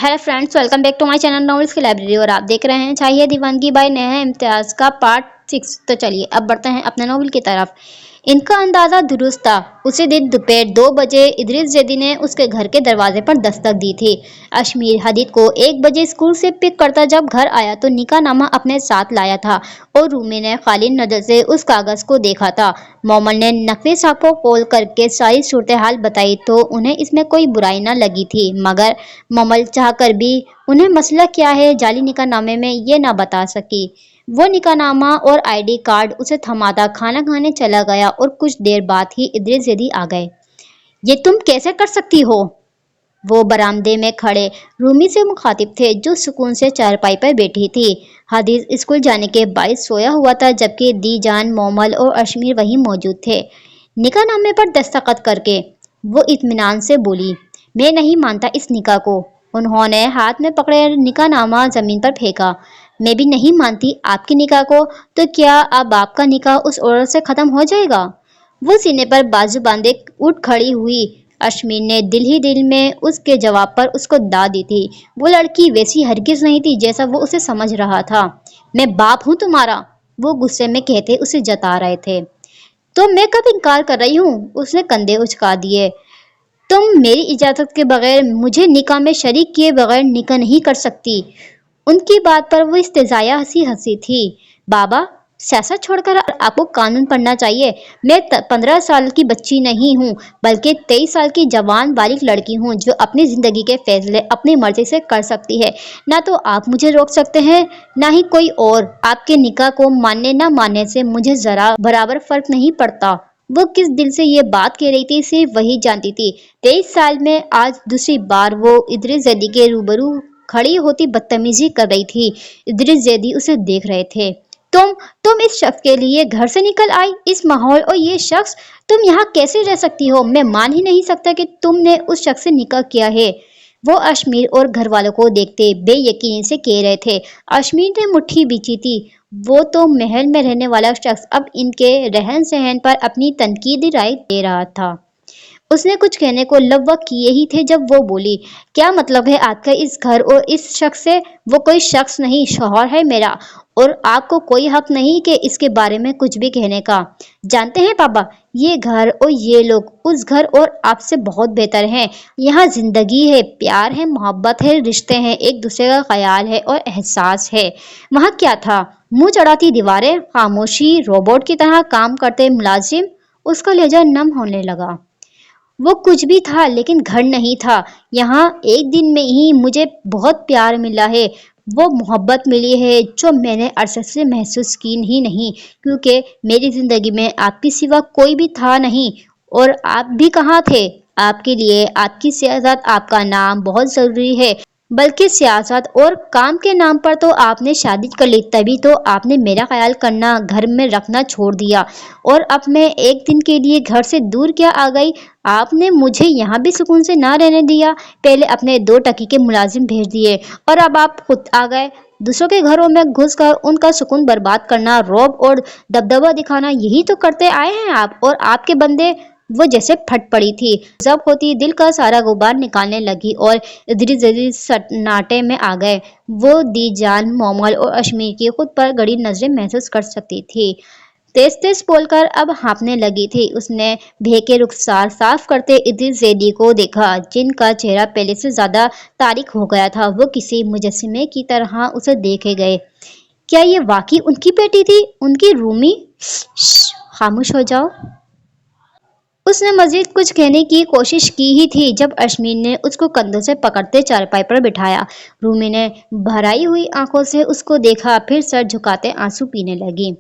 Hello friends, welcome back to my channel novels की library. और आप देख रहे हैं चाहिए दीवानगी बाय नेहा इम्तियाज का पार्ट 6। तो चलिए अब बढ़ते हैं अपने नॉवेल की तरफ। इनका अंदाजा दुरुस्त था। उसी दिन दोपहर 2 बजे इदरीस जैदी ने उसके घर के दरवाजे पर दस्तक दी थी। अशमीर हदीद को 1 बजे स्कूल से पिक करता जब घर आया तो निकाहनामा अपने साथ लाया था और रूमी ने खाली नजर से उस कागज को देखा था। मोमल ने नकवी साहब को कॉल करके सारी सूरत हाल बताई तो उन्हें इसमें कोई बुराई न लगी थी, मगर मोमल चाहकर भी उन्हें मसला क्या है जाली निकाहनामे में ये ना बता सकी। वो निकाहनामा और आईडी कार्ड उसे थमाता खाना खाने चला गया और कुछ देर बाद ही इदरीस जैदी आ गए। ये तुम कैसे कर सकती हो? वो बरामदे में खड़े रूमी से मुखातिब थे जो सुकून से चारपाई पर बैठी थी। हदीज स्कूल जाने के बाद सोया हुआ था जबकि दीजान, मोमल और अशमीर वहीं मौजूद थे। निकाहनामे पर दस्तखत करके वो इत्मीनान से बोली, मैं नहीं मानता इस निकाह को। उन्होंने हाथ में पकड़े निकाहनामा जमीन पर फेंका। मैं भी नहीं मानती आपके निकाह को। तो क्या अब आपका निकाह उस औरत से खत्म हो जाएगा? वो सीने पर बाजू बांधे उठ खड़ी हुई। अशमीर ने दिल ही दिल में उसके जवाब पर उसको दाद दी थी। वो लड़की वैसी हरगिज नहीं थी जैसा वो उसे समझ रहा था। मैं बाप हूँ तुम्हारा, वो गुस्से में कहते उसे जता रहे थे। तो मैं कब इनकार कर रही हूँ? उसने कंधे उचका दिए। तुम मेरी इजाजत के बगैर मुझे निकाह में शरीक किए बगैर निकाह नहीं कर सकती। उनकी बात पर वो इस्तेज़ाया हंसी हंसी थी। बाबा, सियासत छोड़कर आपको कानून पढ़ना चाहिए। मैं 15 साल की बच्ची नहीं हूँ बल्कि 23 साल की जवान बालिग लड़की हूँ जो अपनी जिंदगी के फैसले अपनी मर्जी से कर सकती है। ना तो आप मुझे रोक सकते हैं ना ही कोई और। आपके निकाह को मानने ना मानने से मुझे जरा बराबर फर्क नहीं पड़ता। वो किस दिल से ये बात कह रही थी सिर्फ वही जानती थी। 23 साल में आज दूसरी बार वो इदरीस जैदी के रूबरू खड़ी होती बदतमीजी कर रही थी। इदरीस जैदी उसे देख रहे थे। तुम तुम इस शख्स के लिए घर से निकल आई, इस माहौल और ये शख्स, तुम यहाँ कैसे रह सकती हो? मैं मान ही नहीं सकता कि तुमने उस शख्स से निकाह किया है। वो अशमीर और घर वालों को देखते बेयकीनी से कह रहे थे। अशमीर ने मुट्ठी बींची थी। वो तो महल में रहने वाला शख्स अब इनके रहन सहन पर अपनी तनकीदी राय दे रहा था। उसने कुछ कहने को लव्वक किए ही थे जब वो बोली, क्या मतलब है आपका इस घर और इस शख्स से? वो कोई शख्स नहीं, शौहर है मेरा, और आपको कोई हक नहीं कि इसके बारे में कुछ भी कहने का। जानते हैं पापा, ये घर और ये लोग उस घर और आपसे बहुत बेहतर हैं। यहाँ जिंदगी है, प्यार है, मोहब्बत है, रिश्ते हैं, एक दूसरे का ख्याल है और एहसास है। वहाँ क्या था? मुंह चढ़ाती दीवारें, खामोशी, रोबोट की तरह काम करते मुलाजिम। उसका लहजा नम होने लगा। वो कुछ भी था लेकिन घर नहीं था। यहाँ एक दिन में ही मुझे बहुत प्यार मिला है, वो मोहब्बत मिली है जो मैंने अरसे से महसूस की ही नहीं, क्योंकि मेरी जिंदगी में आपके सिवा कोई भी था नहीं। और आप भी कहाँ थे? आपके लिए आपकी सियासत, आपका नाम बहुत ज़रूरी है। बल्कि सियासत और काम के नाम पर तो आपने शादी कर ली, तभी तो आपने मेरा ख्याल करना, घर में रखना छोड़ दिया। और अब मैं एक दिन के लिए घर से दूर क्या आ गई? आपने मुझे यहाँ भी सुकून से ना रहने दिया। पहले अपने 2 टकी के मुलाजिम भेज दिए और अब आप खुद आ गए। दूसरों के घरों में घुसकर उनका सुकून बर्बाद करना, रौब और दबदबा दिखाना, यही तो करते आए हैं आप और आपके बंदे। वो जैसे फट पड़ी थी। जब होती दिल का सारा गुबार निकालने लगी और इदरीस जैदी सन्नाटे में आ गए। वो दीजान, मोमल और अशमीर की खुद पर गड़ी नजरें महसूस कर सकती थी। तेज तेज बोलकर अब हाँफने लगी थी। उसने भेके रुखसार साफ करते इदरीस जैदी को देखा जिनका चेहरा पहले से ज्यादा तारीक हो गया था। वो किसी मुजस्सिमे की तरह उसे देखे गए। क्या ये वाकई उनकी बेटी थी, उनकी रूमी? खामोश हो जाओ। उसने मजीद कुछ कहने की कोशिश की ही थी जब अशमीर ने उसको कंधों से पकड़ते चारपाई पर बिठाया। रूमी ने भराई हुई आंखों से उसको देखा, फिर सर झुकाते आंसू पीने लगी।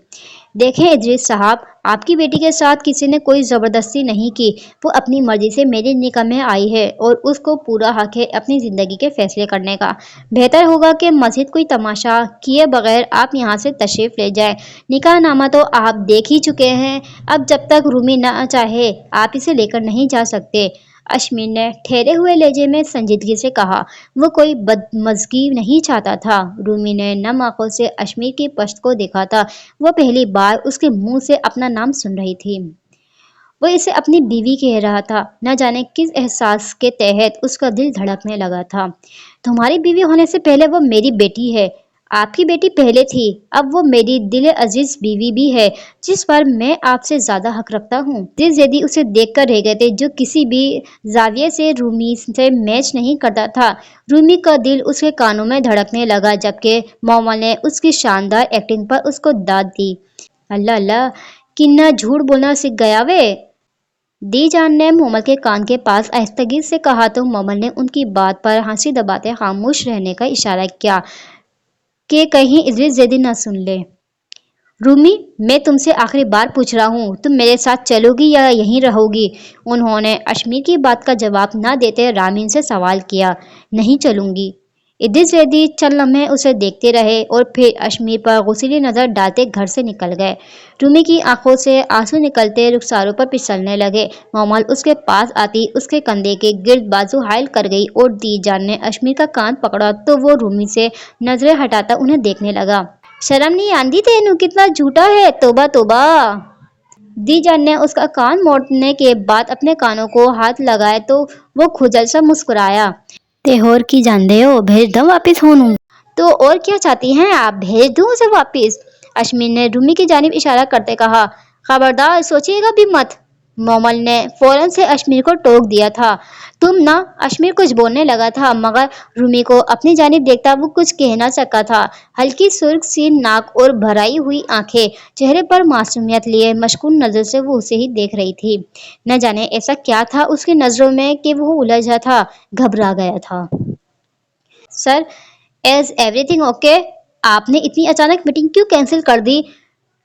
देखें इदरीस साहब, आपकी बेटी के साथ किसी ने कोई ज़बरदस्ती नहीं की। वो अपनी मर्जी से मेरे निकाह में आई है और उसको पूरा हक है अपनी ज़िंदगी के फैसले करने का। बेहतर होगा कि मज़ीद कोई तमाशा किए बगैर आप यहाँ से तशरीफ़ ले जाए। निकाहनामा तो आप देख ही चुके हैं। अब जब तक रूमी ना चाहे आप इसे लेकर नहीं जा सकते। अशमीर ने ठहरे हुए लहजे में संजीदगी से कहा। वो कोई बदमज़गी नहीं चाहता था। रूमी ने नम आंखों से अशमीर की पश्त को देखा था। वो पहली बार उसके मुंह से अपना नाम सुन रही थी। وہ اسے اپنی بیوی کہہ رہا تھا، نہ جانے کس احساس کے تحت اس کا دل دھڑکنے لگا تھا۔ تمہاری بیوی ہونے سے پہلے وہ میری بیٹی ہے، آپ کی بیٹی پہلے تھی، اب وہ میری دل عزیز بیوی بھی ہے، جس پر میں آپ سے زیادہ حق رکھتا ہوں۔ دل زیدی اسے دیکھ کر رہ گئے تھے، جو کسی بھی زاویے سے رومی سے میچ نہیں کرتا تھا۔ رومی کا دل اس کے کانوں میں دھڑکنے لگا، جبکہ مومل نے اس کی شاندار ایکٹنگ پر اس کو داد دی۔ اللہ اللہ، کنا جھوٹ بولنا سیکھ گیا وے۔ دی جان نے مومل کے کان کے پاس آہستگی سے کہا تو مومل نے ان کی بات پر ہنسی دباتے خاموش رہنے کا اشارہ کیا کہ کہیں ادریس زیدی نہ سن لے۔ رومی، میں تم سے آخری بار پوچھ رہا ہوں، تم میرے ساتھ چلو گی یا یہیں رہو گی؟ انہوں نے اشمیر کی بات کا جواب نہ دیتے رامین سے سوال کیا۔ نہیں چلوں گی۔ ادریس زیدی چند لمحے اسے دیکھتے رہے اور پھر اشمیر پر غصیلی نظر ڈالتے گھر سے نکل گئے۔ رومی کی آنکھوں سے آنسو نکلتے رخساروں پر پھسلنے لگے۔ مومل اس کے پاس آتی اس کے کندھے کے گرد بازو حائل کر گئی اور دی جان نے اشمیر کا کان پکڑا تو وہ رومی سے نظریں ہٹاتا انہیں دیکھنے لگا۔ شرم نہیں آندی تینوں، کتنا جھوٹا ہے، توبہ توبہ۔ دی جان نے اس کا کان موڑنے کے بعد اپنے کانوں کو ہاتھ لگائے تو وہ کھجل سا مسکرایا۔ تے ہور کی جاندے ہو، بھیج دوں واپس ہونوں؟ تو اور کیا چاہتی ہیں آپ، بھیج دوں اسے واپس؟ اشمیر نے رومی کی جانب اشارہ کرتے کہا۔ خبردار، سوچیے گا بھی مت۔ مومل نے فوراً سے اشمیر کو ٹوک دیا تھا۔ تم نہ، اشمیر کچھ بولنے لگا تھا مگر رومی کو اپنی جانب دیکھتا وہ کچھ کہہ نہ سکا تھا۔ ہلکی سرخ سی ناک اور بھرائی ہوئی آنکھیں، چہرے پر معصومیت لیے مشکون نظر سے وہ اسے ہی دیکھ رہی تھی۔ نہ جانے ایسا کیا تھا اس کی نظروں میں کہ وہ الجھا تھا، گھبرا گیا تھا۔ سر، از ایوری تھنگ اوکے؟ آپ نے اتنی اچانک میٹنگ کیوں کینسل کر دی؟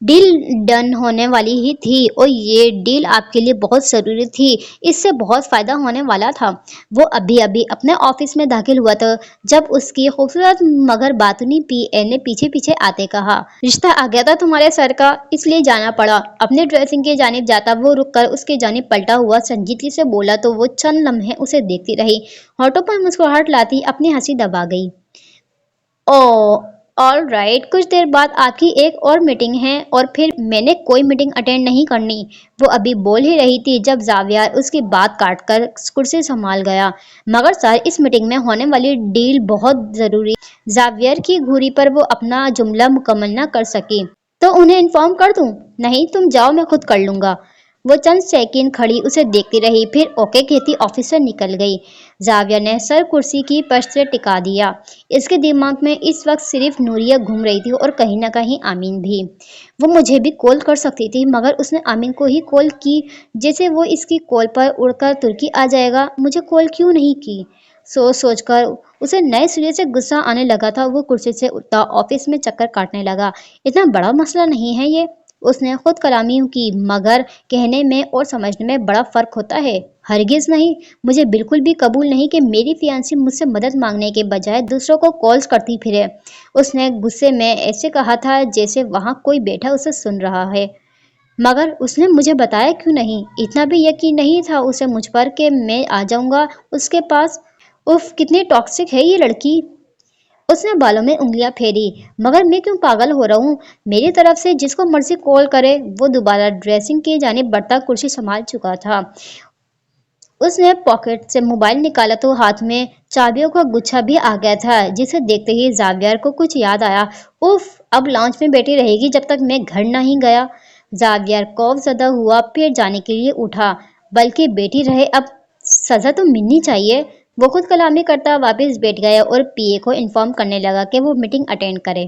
ڈیل ڈن ہونے والی ہی تھی اور یہ ڈیل آپ کے لیے بہت ضروری تھی، اس سے بہت فائدہ ہونے والا تھا۔ وہ ابھی اپنے آفس میں داخل ہوا تھا جب اس کی خوبصورت مگر باطنی پی اے نے پیچھے پیچھے آتے کہا۔ رشتہ آ گیا تھا تمہارے سر کا، اس لیے جانا پڑا۔ اپنے ڈریسنگ کی جانب جاتا وہ رک کر اس کی جانب پلٹا ہوا سنجیدگی سے بولا تو وہ چند لمحے اسے دیکھتی رہی، ہونٹوں پر مسکراہٹ لاتی اپنی ہنسی دبا گئی۔ اوہ آل رائٹ، کچھ دیر بعد آپ کی ایک اور میٹنگ ہے اور پھر میں نے کوئی میٹنگ اٹینڈ نہیں کرنی۔ وہ ابھی بول ہی رہی تھی جب زاویار اس کی بات کاٹ کر کرسی سنبھال گیا۔ مگر سر، اس میٹنگ میں ہونے والی ڈیل بہت ضروری۔ زاویار کی گھوری پر وہ اپنا جملہ مکمل نہ کر سکی۔ تو انہیں انفارم کر دوں؟ نہیں، تم جاؤ، میں خود کر لوں گا۔ وہ چند سیکنڈ کھڑی اسے دیکھتی رہی، پھر اوکے کہتی آفس سے نکل گئی۔ زاویار نے سر کرسی کی پشت سے ٹکا دیا۔ اس کے دماغ میں اس وقت صرف نوریہ گھوم رہی تھی اور کہیں نہ کہیں آمین بھی۔ وہ مجھے بھی کال کر سکتی تھی مگر اس نے آمین کو ہی کال کی، جیسے وہ اس کی کال پر اڑ کر ترکی آ جائے گا۔ مجھے کال کیوں نہیں کی؟ سوچ کر اسے نئے سرے سے غصہ آنے لگا تھا۔ وہ کرسی سے اٹھتا آفس میں چکر کاٹنے لگا۔ اتنا بڑا مسئلہ نہیں ہے یہ، اس نے خود کلامی کی، مگر کہنے میں اور سمجھنے میں بڑا فرق ہوتا ہے۔ ہرگز نہیں، مجھے بالکل بھی قبول نہیں کہ میری فیانسی مجھ سے مدد مانگنے کے بجائے دوسروں کو کالز کرتی پھرے۔ اس نے غصے میں ایسے کہا تھا جیسے وہاں کوئی بیٹھا اسے سن رہا ہے۔ مگر اس نے مجھے بتایا کیوں نہیں؟ اتنا بھی یقین نہیں تھا اسے مجھ پر کہ میں آ جاؤں گا اس کے پاس؟ اف، کتنی ٹاکسک ہے یہ لڑکی۔ اس نے بالوں میں انگلیاں پھیری۔ مگر میں کیوں پاگل ہو رہا ہوں؟ میری طرف سے جس کو مرضی کال کرے۔ وہ دوبارہ ڈریسنگ کی جانب بڑھتا کرسی سنبھال چکا تھا۔ اس نے پاکٹ سے موبائل نکالا تو ہاتھ میں چابیوں کا گچھا بھی آ گیا تھا، جسے دیکھتے ہی زاویار کو کچھ یاد آیا۔ اف، اب لانچ میں بیٹھی رہے گی جب تک میں گھر نہیں گیا۔ زاویار خوف زدہ ہوا، پھر جانے کے لیے اٹھا۔ بلکہ بیٹھی رہے، اب سزا تو ملنی چاہیے۔ وہ خود کلامی کرتا واپس بیٹھ گیا اور پی اے کو انفارم کرنے لگا کہ وہ میٹنگ اٹینڈ کرے۔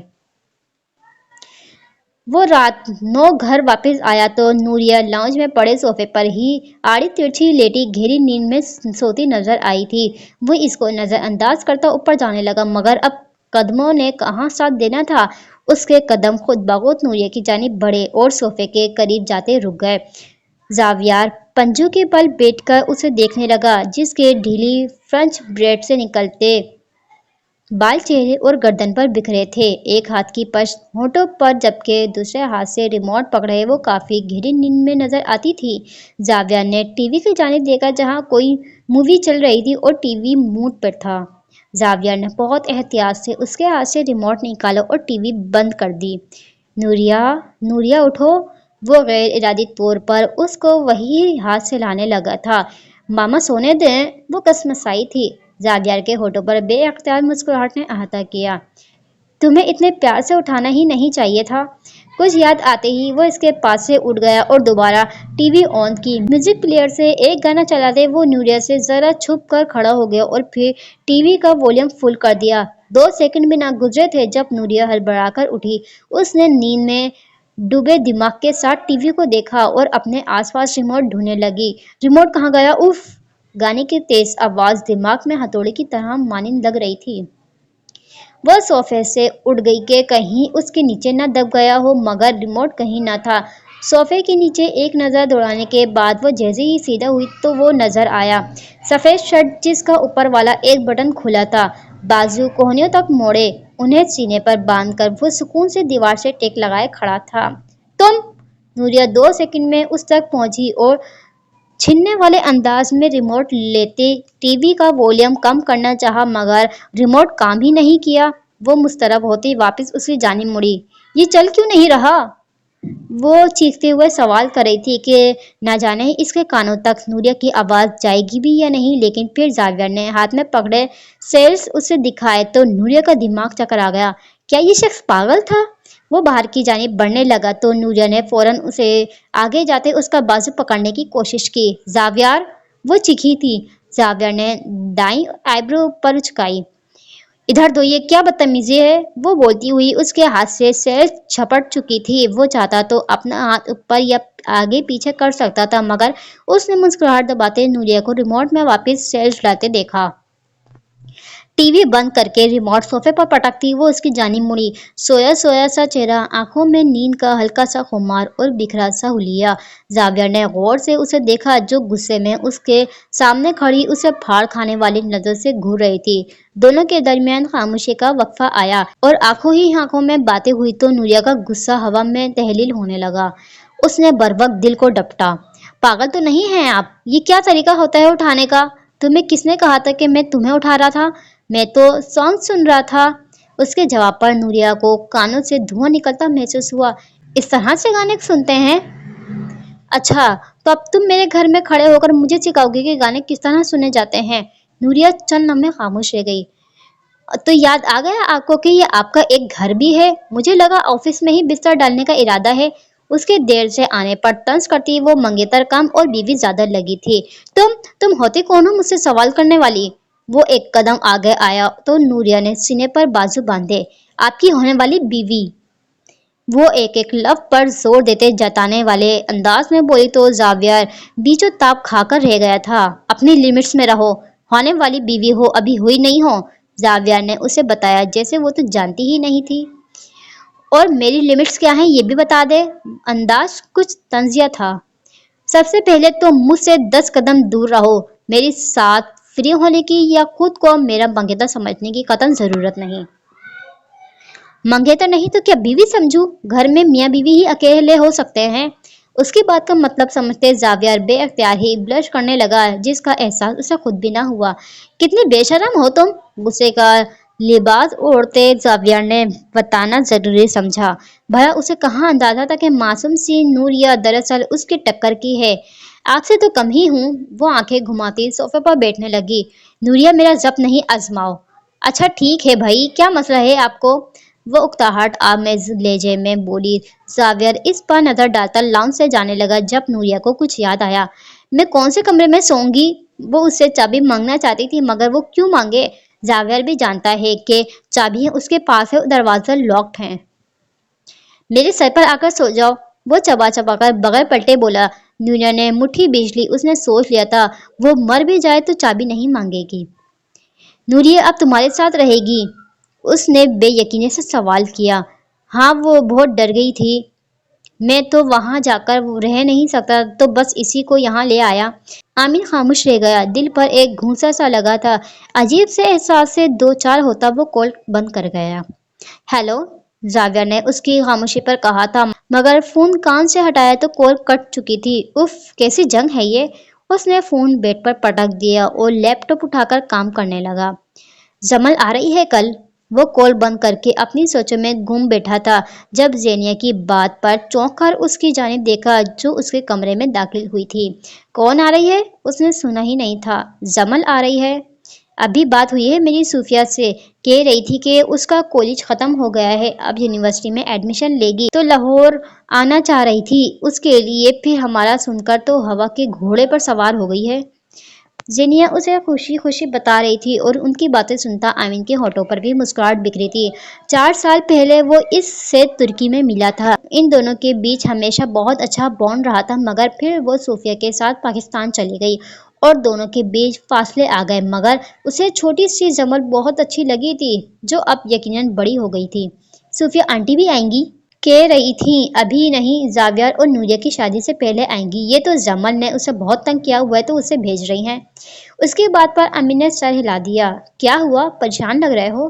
وہ رات 9 گھر واپس آیا تو نوریہ لاؤنج میں پڑے صوفے پر ہی آڑی ترچھی لیٹی گہری نیند میں سوتی نظر آئی تھی۔ وہ اس کو نظر انداز کرتا اوپر جانے لگا مگر اب قدموں نے کہاں ساتھ دینا تھا۔ اس کے قدم خود بخود نوریہ کی جانب بڑھے اور صوفے کے قریب جاتے رک گئے۔ زاویار پنجوں کے بل بیٹھ کر اسے دیکھنے لگا، جس کے ڈھیلی فرنچ بریڈ سے نکلتے بال چہرے اور گردن پر بکھرے تھے۔ ایک ہاتھ کی پشت ہونٹوں پر جبکہ دوسرے ہاتھ سے ریموٹ پکڑے وہ کافی گہری نیند میں نظر آتی تھی۔ زاویار نے ٹی وی کی جانب دیکھا جہاں کوئی مووی چل رہی تھی اور ٹی وی موڈ پر تھا۔ زاویار نے بہت احتیاط سے اس کے ہاتھ سے ریموٹ نکالا اور ٹی وی بند کر دی۔ نوریہ اٹھو، वो गैर इरादी तौर पर उसको वही हाथ से लाने लगा था। मामा सोने दें, वो कसमसाई थी। जावियर के होठों पर बेअख्तियार मुस्कुराहट ने अहाता किया। तुम्हें इतने प्यार से उठाना ही नहीं चाहिए था। कुछ याद आते ही वो इसके पास से उठ गया और दोबारा टीवी ऑन की। म्यूजिक प्लेयर से एक गाना चलाते वो नूरिया से जरा छुप कर खड़ा हो गया और फिर टीवी का वॉल्यूम फुल कर दिया। 2 सेकंड भी ना गुजरे थे जब नूरिया हड़बड़ाकर उठी। उसने नींद में डूबे दिमाग के साथ टीवी को देखा और अपने आसपास रिमोट ढूंढने लगी। रिमोट कहाँ गया? उफ! गाने की तेज आवाज दिमाग में हथौड़े की तरह मानिंद लग रही थी। वह सोफे से उठ गई कि कहीं उसके नीचे न दब गया हो, मगर रिमोट कहीं न था। सोफे के नीचे एक नज़र दौड़ाने के बाद वो जैसे ही सीधा हुई तो वो नजर आया सफेद शर्ट जिसका ऊपर वाला एक बटन खुला था, बाजू कोहनियों तक मोड़े, उन्हें सीने पर बांधकर वो सुकून से दीवार से टेक लगाए खड़ा था। तुम? नूरिया 2 सेकंड में उस तक पहुंची और छीनने वाले अंदाज में रिमोट लेते टीवी का वॉल्यूम कम करना चाहा, मगर रिमोट काम ही नहीं किया। वो मुस्तरब होती वापस उसकी जानिब मुड़ी। ये चल क्यों नहीं रहा? वो चीखते हुए सवाल कर रही थी कि न जाने इसके कानों तक नूरिया की आवाज जाएगी भी या नहीं, लेकिन फिर जावियर ने हाथ में पकड़े सेल्स उसे दिखाए तो नूरिया का दिमाग चकर आ गया। क्या ये शख्स पागल था? वो बाहर की जानिब बढ़ने लगा तो नूरिया ने फौरन उसे आगे जाते उसका बाजू पकड़ने की कोशिश की। जावियर! वो चीखी थी। जावियर ने दाईं आईब्रो पर उचकाई। इधर दो, ये क्या बदतमीजी है? वो बोलती हुई उसके हाथ से सेल्स झपट चुकी थी। वो चाहता तो अपना हाथ ऊपर या आगे पीछे कर सकता था, मगर उसने मुस्कुराहट दबाते नूरिया को रिमोट में वापस सेल्स डालते देखा। टीवी बंद करके रिमोट सोफे पर पटकती वो उसकी जानिब मुड़ी। सोया सोया सा चेहरा, आंखों में नींद का हल्का सा खुमार और बिखरा सा हुलिया। जावियर ने गौर से उसे देखा जो गुस्से में उसके सामने खड़ी उसे फाड़ खाने वाली नजर से घूर रही थी। दोनों के दरमियान खामोशी का वक्फा आया और आंखों ही आंखों में बातें हुई तो नूरिया का गुस्सा हवा में तहलील होने लगा। उसने बरवक्त दिल को डपटा। पागल तो नहीं हैं आप? ये क्या तरीका होता है उठाने का? तुम्हें किसने कहा था कि मैं तुम्हें उठा रहा था? मैं तो सॉन्ग सुन रहा था। उसके जवाब पर नूरिया को कानों से धुआं निकलता महसूस हुआ। इस तरह से गाने सुनते हैं? अच्छा, तो अब तुम मेरे घर में खड़े होकर मुझे सिखाओगे कि गाने किस तरह सुने जाते हैं? नूरिया चंद लम्हे खामोश रह गई। तो याद आ गया आपको कि ये आपका एक घर भी है? मुझे लगा ऑफिस में ही बिस्तर डालने का इरादा है। उसके देर से आने पर तंज करती वो मंगेतर काम और बीवी ज्यादा लगी थी। तुम होते कौन हो मुझसे सवाल करने वाली? वो एक कदम आगे आया तो नूरिया ने सीने पर बाजू बांधे। आपकी होने वाली बीवी। वो एक एक लफ्ज पर जोर देते जताने वाले अंदाज में बोली तो जावियर बीचों ताप खाकर रह गया था। अपनी लिमिट्स में रहो। होने वाली बीवी हो, अभी हुई नहीं हो। जावियर ने उसे बताया जैसे वो तो जानती ही नहीं थी। और मेरी लिमिट्स क्या हैं ये भी बता दे। अंदाज कुछ तंजिया था। सबसे पहले तो मुझसे 10 कदम दूर रहो। मेरे साथ फ्री होने की या खुद को मेरा मंगेतर समझने की कतई जरूरत नहीं। मंगेतर नहीं तो क्या बीवी समझूं? घर में मियाँ बीवी ही अकेले हो सकते हैं। उसकी बात का मतलब समझते जावियर बेअख्तियार ही ब्लश करने लगा, जिसका एहसास उसे खुद भी ना हुआ। कितनी बेशरम हो तुम! गुस्से का लिबास ओढ़ते जावियर ने बताना जरूरी समझा। भला उसे कहाँ अंदाजा था कि मासूम सी नूरिया दरअसल उसकी टक्कर की है। आपसे तो कम ही हूँ। वो आंखें घुमाती सोफे पर बैठने लगी। नूरिया, मेरा जब्त नहीं आजमाओ। अच्छा ठीक है भाई, क्या मसला है आपको? वो उकताहट आमेज लहजे में बोली। जावियर इस पर नजर डालता लाउंज से जाने लगा जब नूरिया को कुछ याद आया। मैं कौन से कमरे में सोऊंगी? वो उससे चाबी मांगना चाहती थी, मगर वो क्यों मांगे? जावियर भी जानता है कि चाबी उसके पास है, दरवाजा लॉक्ड है। मेरे सर पर आकर सो जाओ। वो चबा चबा कर बगैर पलटे बोला। नूरिया ने मुट्ठी बीच ली। उसने सोच लिया था वो मर भी जाए तो चाबी नहीं मांगेगी। नूरिया अब तुम्हारे साथ रहेगी? उसने बेयकीनी से सवाल किया। हाँ, वो बहुत डर गई थी। मैं तो वहां जाकर रह नहीं सकता, तो बस इसी को यहाँ ले आया। आमिर खामोश रह गया। दिल पर एक घूंसा सा लगा था। अजीब से एहसास से 2-4 होता वो कॉल बंद कर गया। हेलो, जावियर ने उसकी खामोशी पर कहा था, मगर फोन कान से हटाया तो कॉल कट चुकी थी। उफ, कैसी जंग है ये। उसने फोन बेड पर पटक दिया और लैपटॉप उठाकर काम करने लगा। जमल आ रही है कल? वो कॉल बंद करके अपनी सोचों में गुम बैठा था जब जेनिया की बात पर चौंक कर उसकी जानिब देखा जो उसके कमरे में दाखिल हुई थी। कौन आ रही है? उसने सुना ही नहीं था। जमल आ रही है। अभी बात हुई है मेरी सूफिया से, कह रही थी कि उसका कॉलेज खत्म हो गया है, अब यूनिवर्सिटी में एडमिशन लेगी, तो लाहौर आना चाह रही थी उसके लिए। फिर हमारा सुनकर तो हवा के घोड़े पर सवार हो गई है। जेनिया उसे खुशी खुशी बता रही थी और उनकी बातें सुनता आमिन के होठों पर भी मुस्कुराहट बिखरी थी। 4 साल पहले वो इससे तुर्की में मिला था। इन दोनों के बीच हमेशा बहुत अच्छा बॉन्ड रहा था, मगर फिर वो सूफिया के साथ पाकिस्तान चली गई और दोनों के बीच फासले आ गए। मगर उसे छोटी सी जमल बहुत अच्छी लगी थी जो अब यकीनन बड़ी हो गई थी। सूफिया आंटी भी आएंगी कह रही थी। अभी नहीं, जावियर और नूरिया की शादी से पहले आएंगी। ये तो जमल ने उसे बहुत तंग किया हुआ है तो उसे भेज रही हैं। उसकी बात पर अमीन ने सर हिला दिया। क्या हुआ, परेशान लग रहे हो?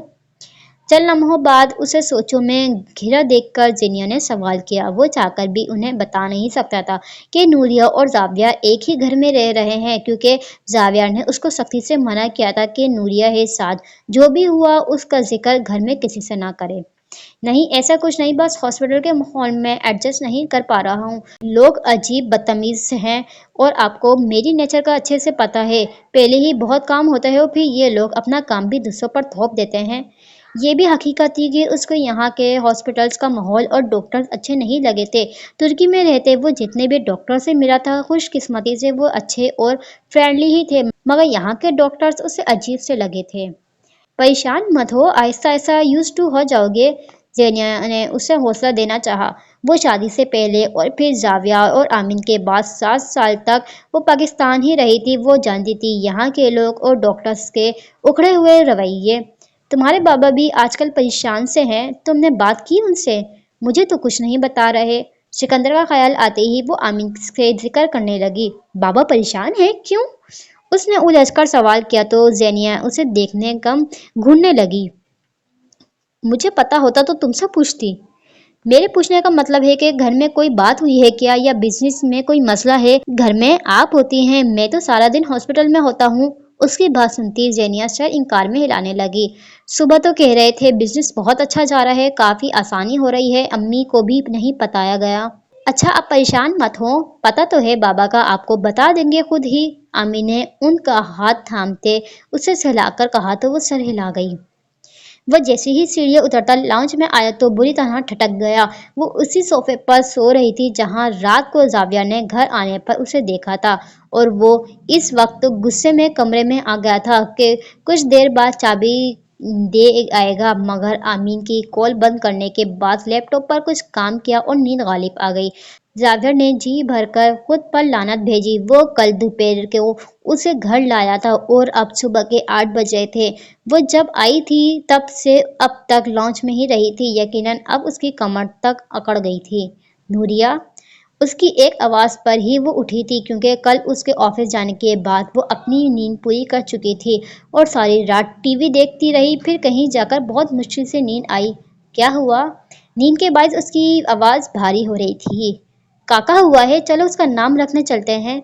चल लम्हों बाद उसे सोचों में घिरा देखकर जेनिया ने सवाल किया। वो चाहकर भी उन्हें बता नहीं सकता था कि नूरिया और जाविया एक ही घर में रह रहे हैं, क्योंकि जाविया ने उसको सख्ती से मना किया था कि नूरिया के साथ जो भी हुआ उसका जिक्र घर में किसी से ना करे। नहीं, ऐसा कुछ नहीं, बस हॉस्पिटल के माहौल में एडजस्ट नहीं कर पा रहा हूँ। लोग अजीब बदतमीज हैं और आपको मेरी नेचर का अच्छे से पता है। पहले ही बहुत काम होता है और फिर ये लोग अपना काम भी दूसरों पर थोप देते हैं। ये भी हकीकत थी कि उसको यहाँ के हॉस्पिटल्स का माहौल और डॉक्टर्स अच्छे नहीं लगे थे। तुर्की में रहते वो जितने भी डॉक्टर से मिला था, खुशकिस्मती से वो अच्छे और फ्रेंडली ही थे, मगर यहाँ के डॉक्टर्स उसे अजीब से लगे थे। परेशान मत हो, आहिस्ता आहिस्ता यूज टू हो जाओगे। जेनिया ने उसे हौसला देना चाहा। वो शादी से पहले और फिर जाविया और आमिन के बाद 7 साल तक वो पाकिस्तान ही रही थी। वो जानती थी यहाँ के लोग और डॉक्टर्स के उखड़े हुए रवैये। तुम्हारे बाबा भी आजकल परेशान से हैं, तुमने बात की उनसे? मुझे तो कुछ नहीं बता रहे। सिकंदर का ख्याल आते ही वो आमिन से जिक्र करने लगी। बाबा परेशान है, क्यों? उसने उलझकर सवाल किया तो जेनिया उसे देखने कम घूरने लगी। मुझे पता होता तो तुमसे पूछती। मेरे पूछने का मतलब है कि घर में कोई बात हुई है क्या, या बिजनेस में कोई मसला है? घर में आप होती हैं, मैं तो सारा दिन हॉस्पिटल में होता हूँ। उसकी बात सुनती जेनिया सर इनकार में हिलाने लगी। सुबह तो कह रहे थे बिजनेस बहुत अच्छा जा रहा है, काफी आसानी हो रही है, अम्मी को भी नहीं बताया गया। अच्छा, आप परेशान मत हो, पता तो है बाबा का, आपको बता देंगे खुद ही। आमी ने उनका हाथ थामते उसे सहलाकर कहा तो वो सर हिला गई। वह जैसे ही सीढ़ियां उतरता लाउंज में आया तो बुरी तरह ठटक गया। वो उसी सोफे पर सो रही थी जहां रात को जाविया ने घर आने पर उसे देखा था, और वो इस वक्त गुस्से में कमरे में आ गया था कि कुछ देर बाद चाबी दे आएगा। मगर आमीन की कॉल बंद करने के बाद लैपटॉप पर कुछ काम किया और नींद गालिब आ गई। जावियर ने जी भरकर खुद पर लानत भेजी। वो कल दोपहर को उसे घर लाया था और अब सुबह के 8 बजे थे। वो जब आई थी तब से अब तक लॉन्च में ही रही थी। यकीनन अब उसकी कमर तक अकड़ गई थी। नूरिया, उसकी एक आवाज़ पर ही वो उठी थी, क्योंकि कल उसके ऑफिस जाने के बाद वो अपनी नींद पूरी कर चुकी थी और सारी रात टीवी देखती रही। फिर कहीं जाकर बहुत मुश्किल से नींद आई। क्या हुआ? नींद के बाद उसकी आवाज़ भारी हो रही थी। काका हुआ है, चलो उसका नाम रखने चलते हैं।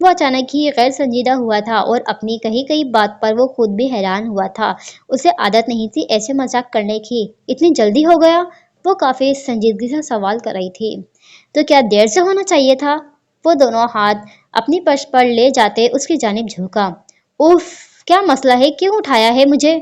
वो अचानक ही गैर संजीदा हुआ था और अपनी कही कही बात पर वो खुद भी हैरान हुआ था। उसे आदत नहीं थी ऐसे मजाक करने की। इतनी जल्दी हो गया? वो काफी संजीदगी से सवाल कर रही थी। तो क्या देर से होना चाहिए था? वो दोनों हाथ अपनी पर्स पर ले जाते उसकी जानिब झुका। उफ, क्या मसला है, क्यों उठाया है मुझे?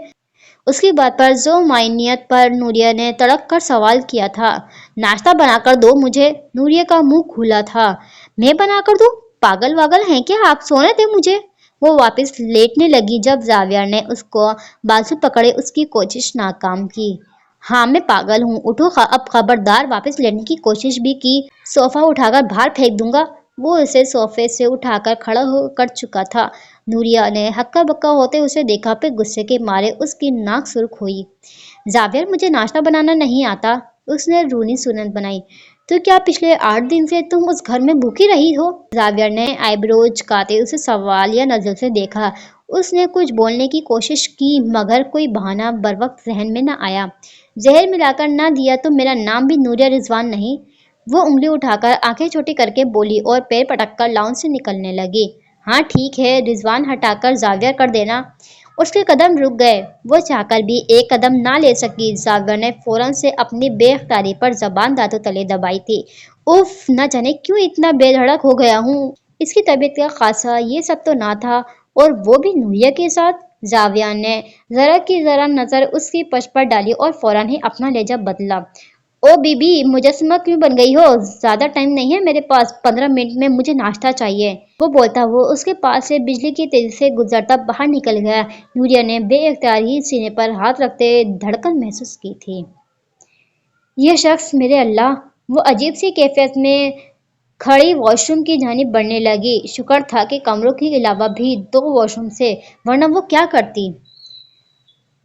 उसकी बात पर जो मायनियत पर नूरिया ने तड़क कर सवाल किया था। नाश्ता बनाकर दो मुझे। नूरिया का मुंह खुला था। मैं बनाकर दूं? पागल वागल हैं क्या आप, सोने दे मुझे। वो वापस लेटने लगी जब जावियर ने उसको बाजू पकड़े उसकी कोशिश नाकाम की। हाँ, मैं पागल हूँ, उठो, अब खबरदार वापस लेटने की कोशिश भी की सोफा उठाकर बाहर फेंक दूंगा। वो उसे सोफे से उठाकर खड़ा हो कर चुका था। नूरिया ने हक्का बक्का होते उसे देखा, फिर गुस्से के मारे उसकी नाक सुर्ख हुई। जावियर, मुझे नाश्ता बनाना नहीं आता। उसने रूनी सुनत बनाई। तो क्या पिछले 8 दिन से तुम उस घर में भूखी रही हो? जावियर ने आईब्रोज काते उसे सवालिया नजर से देखा। उसने कुछ बोलने की कोशिश की मगर कोई बहाना बरवक्त जहन में न आया। जहर मिलाकर ना दिया तो मेरा नाम भी नूरिया रिजवान नहीं। वो उंगली उठाकर आंखें छोटी करके बोली और पैर पटक कर लाउंज से निकलने लगी। हाँ ठीक है, रिजवान हटाकर जावियर कर देना। اس کے قدم رک گئے، وہ چاہ کر بھی ایک قدم نہ لے سکی۔ زاگر نے فوراً سے اپنی بے اختیاری پر زبان دانتوں تلے دبائی تھی۔ اف، نہ جانے کیوں اتنا بے دھڑک ہو گیا ہوں۔ اس کی طبیعت کا خاصا یہ سب تو نہ تھا، اور وہ بھی نوریہ کے ساتھ۔ زاویہ نے ذرا کی ذرا نظر اس کی پشت پر ڈالی اور فوراً ہی اپنا لہجہ بدلا۔ او بی بی، مجسمہ کیوں بن گئی ہو؟ زیادہ ٹائم نہیں ہے میرے پاس، 15 منٹ میں مجھے ناشتہ چاہیے۔ وہ بولتا وہ اس کے پاس سے بجلی کی تیزی سے گزرتا باہر نکل گیا۔ نوریہ نے بے اختیار ہی سینے پر ہاتھ رکھتے دھڑکن محسوس کی تھی۔ یہ شخص، میرے اللہ! وہ عجیب سی کیفیت میں کھڑی واش روم کی جانب بڑھنے لگی۔ شکر تھا کہ کمروں کے علاوہ بھی 2 واش روم تھے، ورنہ وہ کیا کرتی؟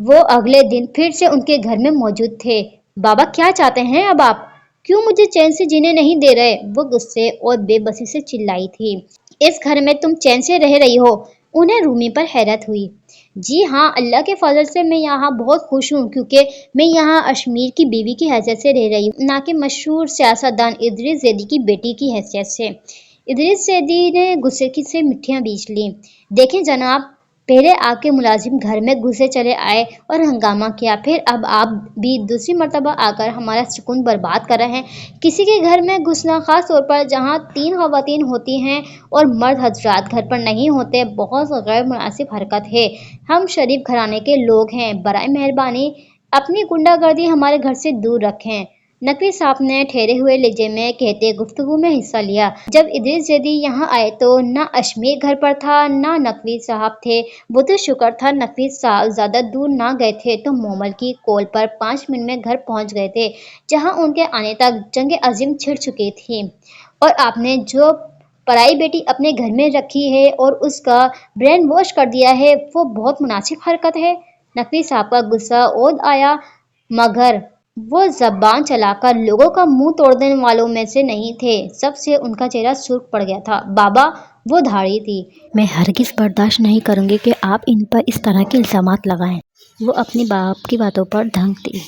وہ اگلے دن پھر سے ان کے گھر میں موجود تھے۔ بابا، کیا چاہتے ہیں اب آپ؟ کیوں مجھے چین سے جینے نہیں دے رہے؟ وہ غصے اور بے بسی سے چلائی تھی۔ اس گھر میں تم چین سے رہ رہی ہو؟ انہیں رومی پر حیرت ہوئی۔ جی ہاں، اللہ کے فضل سے میں یہاں بہت خوش ہوں، کیونکہ میں یہاں اشمیر کی بیوی کی حیثیت سے رہ رہی ہوں، نہ کہ مشہور سیاستدان ادریس زیدی کی بیٹی کی حیثیت سے۔ ادریس زیدی نے غصے سے مٹھیاں بیچ لیں۔ دیکھیں جناب، پہلے آپ کے ملازم گھر میں گھسے چلے آئے اور ہنگامہ کیا، پھر اب آپ بھی دوسری مرتبہ آ کر ہمارا سکون برباد کر رہے ہیں۔ کسی کے گھر میں گھسنا، خاص طور پر جہاں 3 خواتین ہوتی ہیں اور مرد حضرات گھر پر نہیں ہوتے، بہت غیر مناسب حرکت ہے۔ ہم شریف گھرانے کے لوگ ہیں، برائے مہربانی اپنی غنڈہ گردی ہمارے گھر سے دور رکھیں۔ نقوی صاحب نے ٹھہرے ہوئے لہجے میں کہتے گفتگو میں حصہ لیا۔ جب ادریس زیدی یہاں آئے تو نہ اشمیر گھر پر تھا، نہ نقوی صاحب تھے۔ وہ تو شکر تھا نقوی صاحب زیادہ دور نہ گئے تھے تو مومل کی کال پر 5 منٹ میں گھر پہنچ گئے تھے، جہاں ان کے آنے تک جنگ عظیم چھڑ چکی تھی۔ اور آپ نے جو پرائی بیٹی اپنے گھر میں رکھی ہے اور اس کا برین واش کر دیا ہے، وہ بہت مناسب حرکت ہے۔ نقوی صاحب کا غصہ عود آیا، مگر وہ زبان چلا کر لوگوں کا منہ توڑ دینے والوں میں سے نہیں تھے۔ سب سے ان کا چہرہ سرخ پڑ گیا تھا۔ بابا، وہ دھاڑی تھی۔ میں ہرگز برداشت نہیں کروں گی کہ آپ ان پر اس طرح کے الزامات لگائیں۔ وہ اپنی باپ کی باتوں پر دھمکتی۔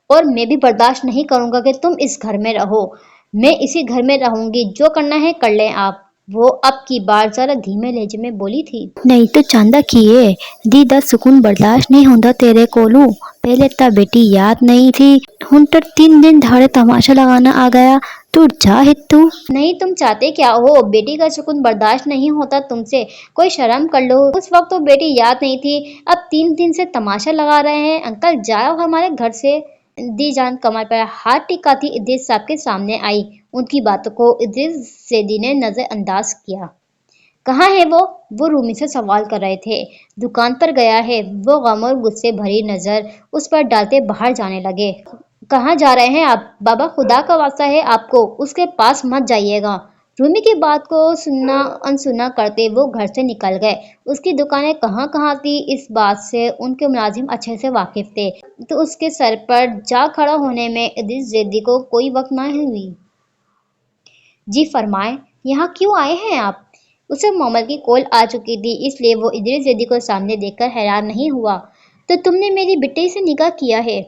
اور میں بھی برداشت نہیں کروں گا کہ تم اس گھر میں رہو۔ میں اسی گھر میں رہوں گی، جو کرنا ہے کر لیں آپ۔ وہ اب کی بار ذرا دھیمے لہجے میں بولی تھی۔ نہیں تو چاندہ کیے دی دا سکون برداشت نہیں ہوندا تیرے کولوں۔ پہلے تا بیٹی یاد نہیں تھی، ہن تو 3 دن دھاڑے تماشا لگانا آ گیا۔ تو جا ہتو۔ نہیں، تم چاہتے کیا ہو؟ بیٹی کا سکون برداشت نہیں ہوتا تم سے؟ کوئی شرم کر لو، اس وقت تو بیٹی یاد نہیں تھی، اب 3 دن سے تماشا لگا رہے ہیں۔ انکل، جاؤ ہمارے گھر سے۔ دی جان کمر پر ہاتھ ٹکاتی ادریس صاحب کے سامنے آئی۔ ان کی باتوں کو ادریس زیدی نے نظر انداز کیا۔ کہاں ہے وہ؟ وہ رومی سے سوال کر رہے تھے۔ دکان پر گیا ہے، وہ غم اور غصے بھری نظر اس پر ڈالتے باہر جانے لگے۔ کہاں جا رہے ہیں آپ؟ بابا، خدا کا واسطہ ہے آپ کو اس کے پاس مت جائیے گا۔ رومی کی بات کو سننا انسنا کرتے وہ گھر سے نکل گئے۔ اس کی دکانیں کہاں کہاں تھی، اس بات سے ان کے ملازم اچھے سے واقف تھے، تو اس کے سر پر جا کھڑا ہونے میں ادریس زیدی کو کوئی وقت نہ ہوئی۔ جی فرمائیں، یہاں کیوں آئے ہیں آپ؟ اسے مومل کی کال آ چکی تھی، اس لیے وہ ادریس زیدی کو سامنے دیکھ کر حیران نہیں ہوا۔ تو تم نے میری بیٹی سے نکاح کیا ہے؟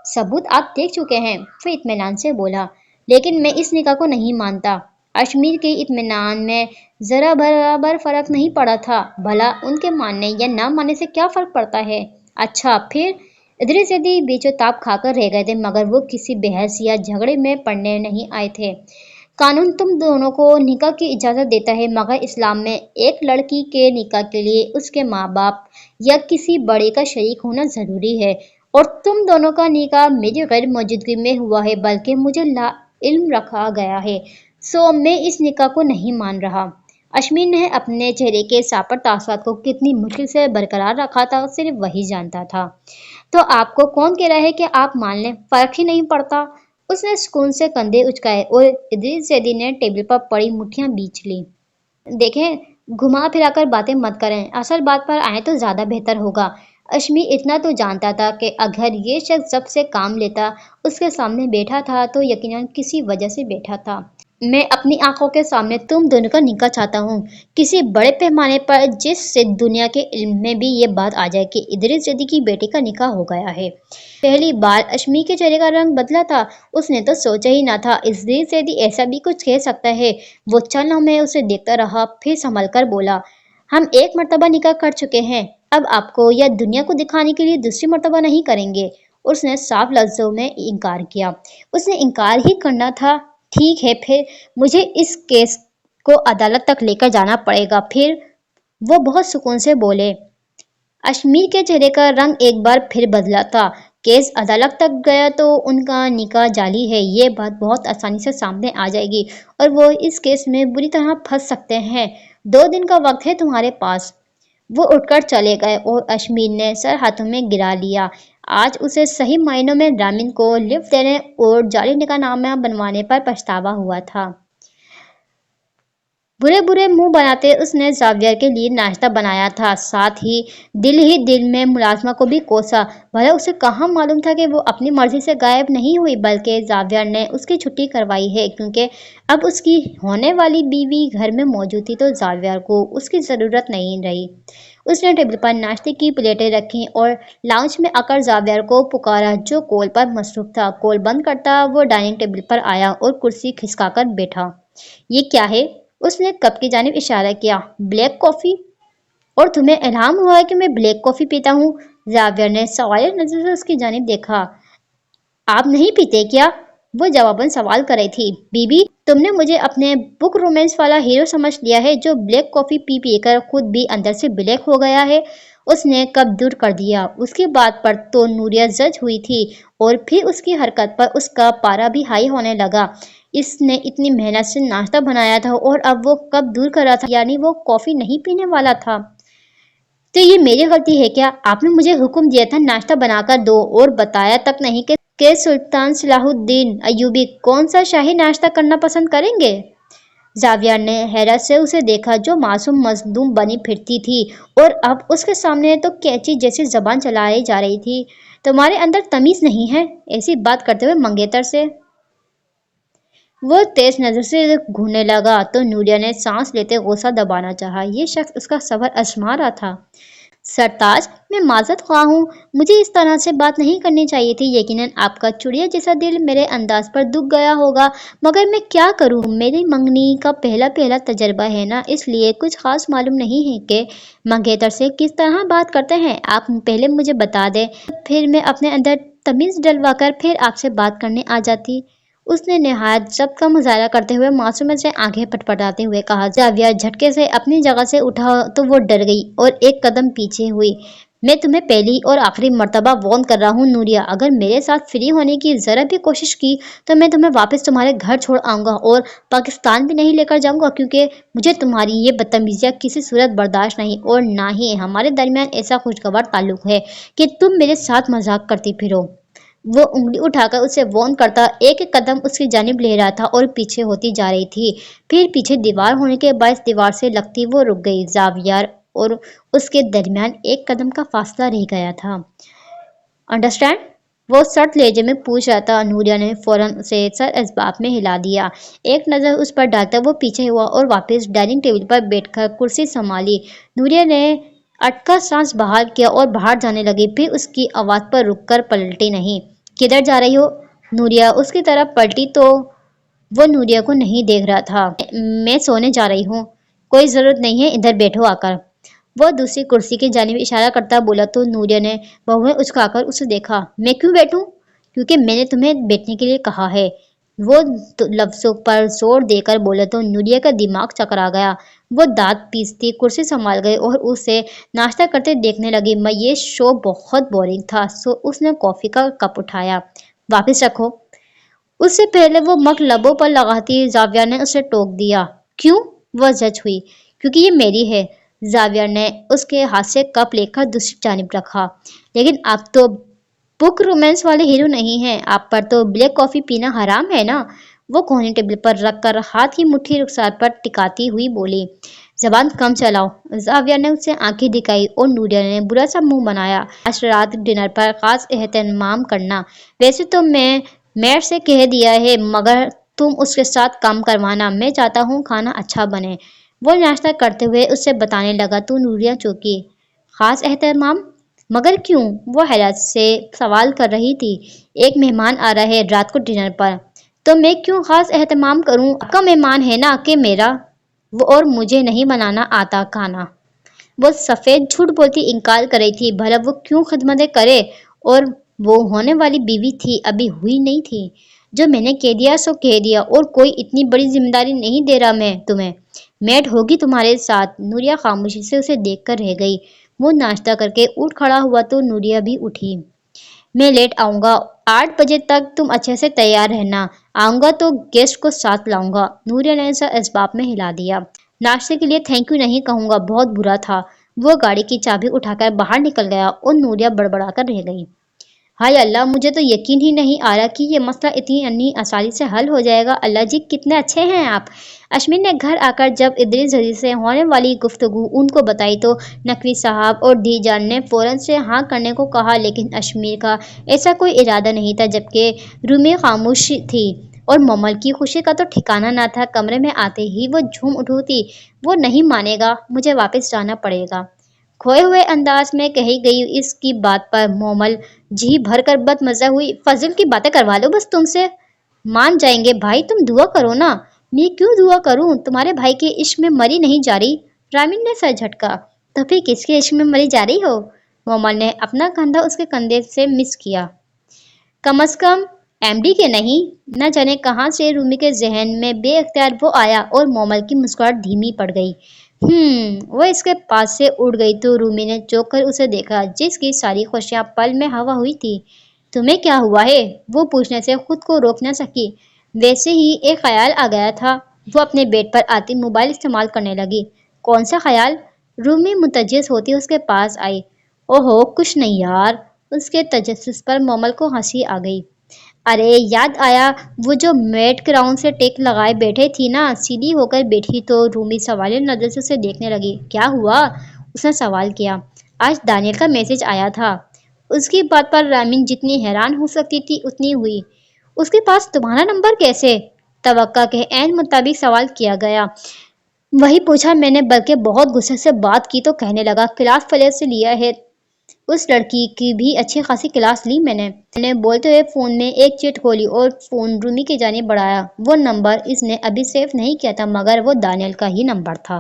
ثبوت آپ دیکھ چکے ہیں، وہ اطمینان سے بولا۔ لیکن میں اس نکاح کو نہیں مانتا۔ اشمیر کے اطمینان میں ذرا برابر فرق نہیں پڑا تھا۔ بھلا ان کے ماننے یا نہ ماننے سے کیا فرق پڑتا ہے؟ اچھا پھر؟ ادریس زیدی بیچ و تاب کھا کر رہ گئے تھے، مگر وہ کسی بحث یا جھگڑے میں پڑنے نہیں آئے تھے۔ قانون تم دونوں کو نکاح کی اجازت دیتا ہے، مگر اسلام میں ایک لڑکی کے نکاح کے لیے اس کے ماں باپ یا کسی بڑے کا شریک ہونا ضروری ہے، اور تم دونوں کا نکاح میری غیر موجودگی میں ہوا ہے، بلکہ مجھے لا علم رکھا گیا ہے، سو میں اس نکاح کو نہیں مان رہا۔ اشمیر نے اپنے چہرے کے ساپر تاثرات کو کتنی مشکل سے برقرار رکھا تھا، صرف وہی جانتا تھا۔ تو آپ کو کون کہہ رہا ہے کہ آپ مان لیں؟ فرق ہی نہیں پڑتا۔ اس نے سکون سے کندھے اچکائے اور ادریس زیدی نے ٹیبل پر پڑی مٹھیاں بیچ لی۔ دیکھیں، گھما پھرا کر باتیں مت کریں، اصل بات پر آئیں تو زیادہ بہتر ہوگا۔ اشمیر اتنا تو جانتا تھا کہ اگر یہ شخص جب سے کام لیتا اس کے سامنے بیٹھا تھا تو یقیناً کسی وجہ سے بیٹھا تھا۔ میں اپنی آنکھوں کے سامنے تم دونوں کا نکاح چاہتا ہوں، کسی بڑے پیمانے پر، جس سے دنیا کے علم میں بھی یہ بات آ جائے کہ ادریس زیدی کی بیٹی کا نکاح ہو گیا ہے۔ پہلی بار اشمیر کے چہرے کا رنگ بدلا تھا۔ اس نے تو سوچا ہی نہ تھا ادریس زیدی ایسا بھی کچھ کہہ سکتا ہے۔ وہ چند لمحے اسے دیکھتا رہا، پھر سنبھل کر بولا، ہم ایک مرتبہ نکاح کر چکے ہیں، اب آپ کو یا دنیا کو دکھانے کے لیے دوسری مرتبہ نہیں کریں گے۔ اس نے صاف لفظوں میں انکار کیا۔ اس نے انکار ہی کرنا تھا۔ ٹھیک ہے، پھر مجھے اس کیس کو عدالت تک لے کر جانا پڑے گا۔ پھر وہ بہت سکون سے بولے۔ اشمیر کے چہرے کا رنگ ایک بار پھر بدلا تھا۔ کیس عدالت تک گیا تو ان کا نکاح جعلی ہے، یہ بات بہت آسانی سے سامنے آ جائے گی اور وہ اس کیس میں بری طرح پھنس سکتے ہیں۔ 2 دن کا وقت ہے تمہارے پاس۔ وہ اٹھ کر چلے گئے اور اشمیر نے سر ہاتھوں میں گرا لیا۔ آج اسے صحیح معنوں میں رامین کو لفٹ دینے اور جعلی نکاح نامہ بنوانے پر پچھتاوا ہوا تھا۔ برے برے منہ بناتے اس نے زاویہ کے لیے ناشتہ بنایا تھا، ساتھ ہی دل میں ملازمہ کو بھی کوسا۔ بھلا اسے کہاں معلوم تھا کہ وہ اپنی مرضی سے غائب نہیں ہوئی، بلکہ زاویہ نے اس کی چھٹی کروائی ہے، کیونکہ اب اس کی ہونے والی بیوی گھر میں موجود تھی تو زاویہ کو اس کی ضرورت نہیں رہی۔ اس نے ٹیبل پر ناشتے کی پلیٹیں رکھیں اور لاؤنج میں آ کر زاویہ کو پکارا، جو کال پر مصروف تھا۔ کال بند کرتا وہ ڈائننگ ٹیبل پر آیا اور کرسی کھسکا کر بیٹھا۔ یہ کیا ہے؟ اس نے کپ کی جانب اشارہ کیا۔ بلیک کافی؟ اور تمہیں الہام ہوا ہے کہ میں بلیک کافی پیتا ہوں؟ زاویہ نے سوالیہ نظر سے اس کی جانب دیکھا۔ آپ نہیں پیتے کیا؟ وہ جواباً سوال کر رہی تھی۔ بی بی، تم نے مجھے اپنے بک رومانس والا ہیرو سمجھ لیا ہے جو بلیک کافی پی پی کر خود بھی اندر سے بلیک ہو گیا ہے۔ اس نے کپ دور کر دیا۔ اس کی بات پر تو نوریہ زج ہوئی تھی اور پھر اس کی حرکت پر اس کا پارا بھی ہائی ہونے لگا۔ اس نے اتنی محنت سے ناشتہ بنایا تھا اور اب وہ کپ دور کر رہا تھا، یعنی وہ کافی نہیں پینے والا تھا۔ تو یہ میری غلطی ہے کیا؟ آپ نے مجھے حکم دیا تھا ناشتہ بنا کر دو اور بتایا تک نہیں کہ سلطان صلاح الدین ایوبی کون سا شاہی ناشتہ کرنا پسند کریں گے؟ زاویہ نے حیرت سے اسے دیکھا، جو معصوم مظلوم بنی پھرتی تھی اور اب اس کے سامنے تو کینچی جیسی زبان چلائی جا رہی تھی۔ تمہارے اندر تمیز نہیں ہے؟ ایسی بات کرتے ہوئے منگیتر سے وہ تیز نظر سے گھورنے لگا تو نوریہ نے سانس لیتے غصہ دبانا چاہا۔ یہ شخص اس کا صبر آزما رہا تھا۔ سرتاج، میں معذرت خواہ ہوں، مجھے اس طرح سے بات نہیں کرنی چاہیے تھی۔ یقیناً آپ کا چڑیا جیسا دل میرے انداز پر دکھ گیا ہوگا، مگر میں کیا کروں؟ میری منگنی کا پہلا تجربہ ہے نا، اس لیے کچھ خاص معلوم نہیں ہے کہ منگیتر سے کس طرح بات کرتے ہیں۔ آپ پہلے مجھے بتا دیں، پھر میں اپنے اندر تمیز ڈلوا کر پھر آپ سے بات کرنے آ جاتی۔ اس نے نہایت ضبط کا مظاہرہ کرتے ہوئے معصومیت سے آنکھیں پٹپٹاتے ہوئے کہا۔ زاویہ جھٹکے سے اپنی جگہ سے اٹھا تو وہ ڈر گئی اور ایک قدم پیچھے ہوئی۔ میں تمہیں پہلی اور آخری مرتبہ وارن کر رہا ہوں نوریہ، اگر میرے ساتھ فری ہونے کی ذرا بھی کوشش کی تو میں تمہیں واپس تمہارے گھر چھوڑ آؤں گا اور پاکستان بھی نہیں لے کر جاؤں گا، کیونکہ مجھے تمہاری یہ بدتمیزیاں کسی صورت برداشت نہیں، اور نہ ہی ہمارے درمیان ایسا خوشگوار تعلق ہے کہ تم میرے ساتھ مذاق کرتی پھرو۔ وہ انگلی اٹھا کر اسے وارن کرتا ایک ایک قدم اس کی جانب لے رہا تھا اور پیچھے ہوتی جا رہی تھی۔ پھر پیچھے دیوار ہونے کے باعث دیوار سے لگتی وہ رک گئی۔ زاویہ اور اس کے درمیان ایک قدم کا فاصلہ رہ گیا تھا۔ انڈرسٹینڈ؟ وہ سرد لہجے میں پوچھ رہا تھا۔ نوریہ نے فوراً اسے سر اسباب میں ہلا دیا۔ ایک نظر اس پر ڈالتا وہ پیچھے ہوا اور واپس ڈائننگ ٹیبل پر بیٹھ کر کرسی سنبھالی۔ نوریہ نے اٹکا سانس بحال کیا اور باہر جانے لگی، پھر اس کی آواز پر رک کر پلٹی نہیں۔ کدھر جا رہی ہو؟ نوریہ اس کی طرف پلٹی تو وہ نوریہ کو نہیں دیکھ رہا تھا۔ میں سونے جا رہی ہوں۔ کوئی ضرورت نہیں ہے، ادھر بیٹھو آ کر۔ وہ دوسری کرسی کی جانب اشارہ کرتا بولا تو نوریہ نے بہویں اچکا کر اسے دیکھا۔ میں کیوں بیٹھوں؟ کیونکہ میں نے تمہیں بیٹھنے کے لیے کہا ہے۔ وہ لفظوں پر زور دے کر بولے تو نوریہ کا دماغ چکرا گیا۔ وہ دانت پیستی کرسی سنبھال گئی اور اسے ناشتہ کرتے دیکھنے لگی۔ یہ شو بہت بورنگ تھا، سو اس نے کافی کا کپ اٹھایا۔ واپس رکھو۔ اس سے پہلے وہ مگ لبوں پر لگاتی زاویہ نے اسے ٹوک دیا۔ کیوں؟ وہ زج ہوئی۔ کیونکہ یہ میری ہے۔ زاویہ نے اس کے ہاتھ سے کپ لے کر دوسری جانب رکھا۔ لیکن آپ تو بک رومانس والے ہیرو نہیں ہیں، آپ پر تو بلیک کافی پینا حرام ہے نا؟ وہ کوہنی ٹیبل پر رکھ کر ہاتھ کی مٹھی رخسار پر ٹکاتی ہوئی بولی۔ زبان کم چلاؤ۔ زاویہ نے اس سے آنکھیں دکھائی اور نوریہ نے برا سا منہ بنایا۔ آج رات ڈنر پر خاص اہتمام کرنا۔ ویسے تو میں میئر سے کہہ دیا ہے، مگر تم اس کے ساتھ کام کروانا۔ میں چاہتا ہوں کھانا اچھا بنے۔ وہ ناشتہ کرتے ہوئے اس سے بتانے لگا تو نوریہ چونکی۔ خاص اہتمام؟ مگر کیوں؟ وہ حیرت سے سوال کر رہی تھی۔ ایک مہمان آ رہا ہے رات کو ڈنر پر، تو میں کیوں خاص اہتمام کروں؟ آپ کا مہمان ہے نا کہ میرا؟ اور مجھے نہیں بنانا آتا کھانا۔ वो सफेद झूठ बोलती इनकार कर रही थी। भला वो क्यों खिदमतें करे, और वो होने वाली बीवी थी, अभी हुई नहीं थी। जो मैंने कह दिया सो कह दिया, और कोई इतनी बड़ी जिम्मेदारी नहीं दे रहा मैं तुम्हें। मेड होगी तुम्हारे साथ। नूरिया खामोशी से उसे देखकर रह गई। वो नाश्ता करके उठ खड़ा हुआ तो नूरिया भी उठी। मैं लेट आऊंगा, 8 बजे तक तुम अच्छे से तैयार रहना। आऊंगा तो गेस्ट को साथ लाऊंगा। नूरिया ने ऐसा इस्बाब में हिला दिया। नाश्ते के लिए थैंक यू नहीं कहूंगा, बहुत बुरा था। वो गाड़ी की चाबी उठाकर बाहर निकल गया और नूरिया बड़बड़ाकर रह गई। हाय अल्लाह, मुझे तो यकीन ही नहीं आ रहा कि ये मसला इतनी आसानी से हल हो जाएगा। अल्लाह जी, कितने अच्छे हैं आप। अश्मीर ने घर आकर जब इदरीस जजी से होने वाली गुफ्तगू उनको बताई तो नकवी साहब और दी जान ने फौरन से हाँ करने को कहा, लेकिन अश्मीर का ऐसा कोई इरादा नहीं था, जबकि रूमी खामोश थी और मोमल की खुशी का तो ठिकाना ना था। कमरे में आते ही वो झूम उठी। वो नहीं मानेगा, मुझे वापस जाना पड़ेगा। खोए हुए अंदाज में कही गई इसकी बात पर मोमल जी भर कर बदमजा हुई। फजल की बातें करवा लो बस तुमसे। मान जाएंगे भाई, तुम दुआ करो ना। मैं क्यों दुआ करूं, तुम्हारे भाई के इश्क में मरी नहीं जा रही। रामिन ने सर झटका। तो फिर किसके इश्क में मरी जा रही हो। मोमल ने अपना कंधा उसके कंधे से मिस किया। कम अज कम एमडी के नहीं। न जाने कहां से रूमी के जहन में बेअख्तियार वो आया और मोमल की मुस्कुराहट धीमी पड़ गई। वो इसके पास से उड़ गई तो रूमी ने चौंक कर उसे देखा, जिसकी सारी खुशियां पल में हवा हुई थी। तुम्हें क्या हुआ है, वो पूछने से खुद को रोक न सकी। वैसे ही एक ख्याल आ गया था। वो अपने बेड पर आती मोबाइल इस्तेमाल करने लगी। कौन सा ख्याल। रूमी मुतज्जिस होती उसके पास आई। ओहो कुछ नहीं यार। उसके तजस्सुस पर मोमल को हंसी आ गई। अरे याद आया, वो जो मेट ग्राउंड से टेक लगाए बैठे थी ना। सीधी होकर बैठी तो रूमी सवालिया नजर से उसे देखने लगी। क्या हुआ, उसने सवाल किया। आज दानियल का मैसेज आया था। उसकी बात पर रामिन जितनी हैरान हो सकती थी उतनी हुई। उसके पास तुम्हारा नंबर कैसे। तवक्का के ऐन मुताबिक सवाल किया गया। वही पूछा मैंने, बल्कि बहुत गुस्से से बात की तो कहने लगा क्लास फले से लिया है। उस लड़की की भी अच्छी खासी क्लास ली मैंने बोलते हुए फोन में एक चिट खोली और फोन रूमी की जानिब बढ़ाया। वो नंबर इसने अभी सेव नहीं किया था, मगर वो दानियल का ही नंबर था।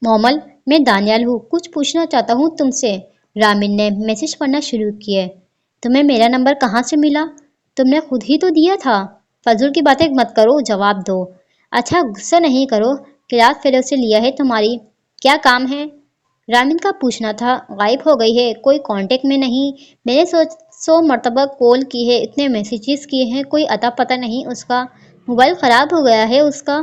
मोमल, मैं दानियल हूँ, कुछ पूछना चाहता हूँ तुमसे। रामिन ने मैसेज पढ़ना शुरू किए। तुम्हें मेरा नंबर कहाँ से मिला। तुमने खुद ही तो दिया था। फजूल की बातें मत करो, जवाब दो। अच्छा गुस्सा नहीं करो, क्लास फेलो से लिया है तुम्हारी। क्या काम है। रामिन का पूछना था। गायब हो गई है, कोई कांटेक्ट में नहीं। मैंने 100 मरतबा कॉल की है, इतने मैसेजेस किए हैं, कोई अता पता नहीं उसका। मोबाइल ख़राब हो गया है उसका।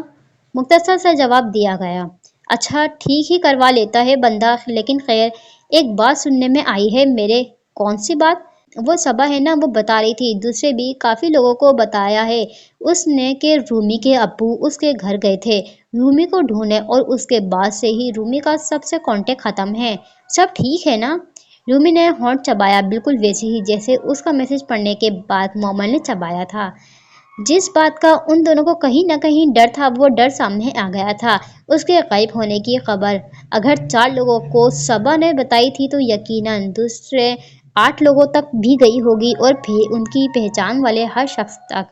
मुख्तसर सा जवाब दिया गया। अच्छा ठीक ही करवा लेता है बंदा, लेकिन खैर एक बात सुनने में आई है मेरे। कौन सी बात। वो सबा है ना, वो बता रही थी, दूसरे भी काफ़ी लोगों को बताया है उसने कि रूमी के अब्बू उसके घर गए थे रूमी को ढूंढने, और उसके बाद से ही रूमी का सबसे कांटेक्ट खत्म है। सब ठीक है ना। रूमी ने होंठ चबाया, बिल्कुल वैसे ही जैसे उसका मैसेज पढ़ने के बाद मोमल ने चबाया था। जिस बात का उन दोनों को कहीं न कहीं डर था, वो डर सामने आ गया था। उसके गायब होने की खबर अगर 4 लोगों को सबा ने बताई थी तो यकीनन दूसरे 8 लोगों तक भी गई होगी, और फिर उनकी पहचान वाले हर शख्स तक।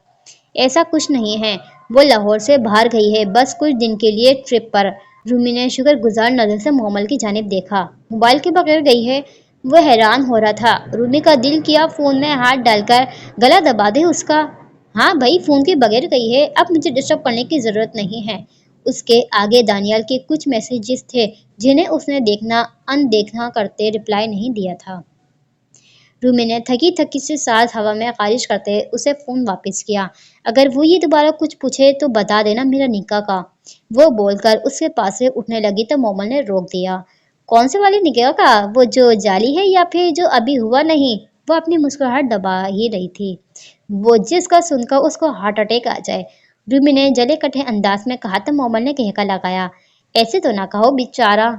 ऐसा कुछ नहीं है, वो लाहौर से बाहर गई है, बस कुछ दिन के लिए ट्रिप पर। रूमी ने शुक्रगुजार नजर से मोमल की जानिब देखा। मोबाइल के बगैर गई है। वो हैरान हो रहा था। रूमी का दिल किया फोन में हाथ डालकर गला दबा दे उसका। हाँ भाई, फोन के बगैर गई है, अब मुझे डिस्टर्ब करने की जरूरत नहीं है। उसके आगे दानियाल के कुछ मैसेजेस थे जिन्हें उसने देखना अनदेखा करते रिप्लाई नहीं दिया था। रूमी ने थकी थकी से सांस हवा में खारिज करते उसे फोन वापस किया। अगर वो ये दोबारा कुछ पूछे तो बता देना मेरा निकाह का। वो बोलकर उसके पास से उठने लगी तो मोमल ने रोक दिया। कौन से वाले निकाह का, वो जो जाली है या फिर जो अभी हुआ नहीं। वो अपनी मुस्कुराहट दबा ही रही थी। वो जिसका सुनकर उसको हार्ट अटैक आ जाए। रूमी ने जले कटे अंदाज में कहा तो मोमल ने कहका लगाया। ऐसे तो ना कहो बेचारा।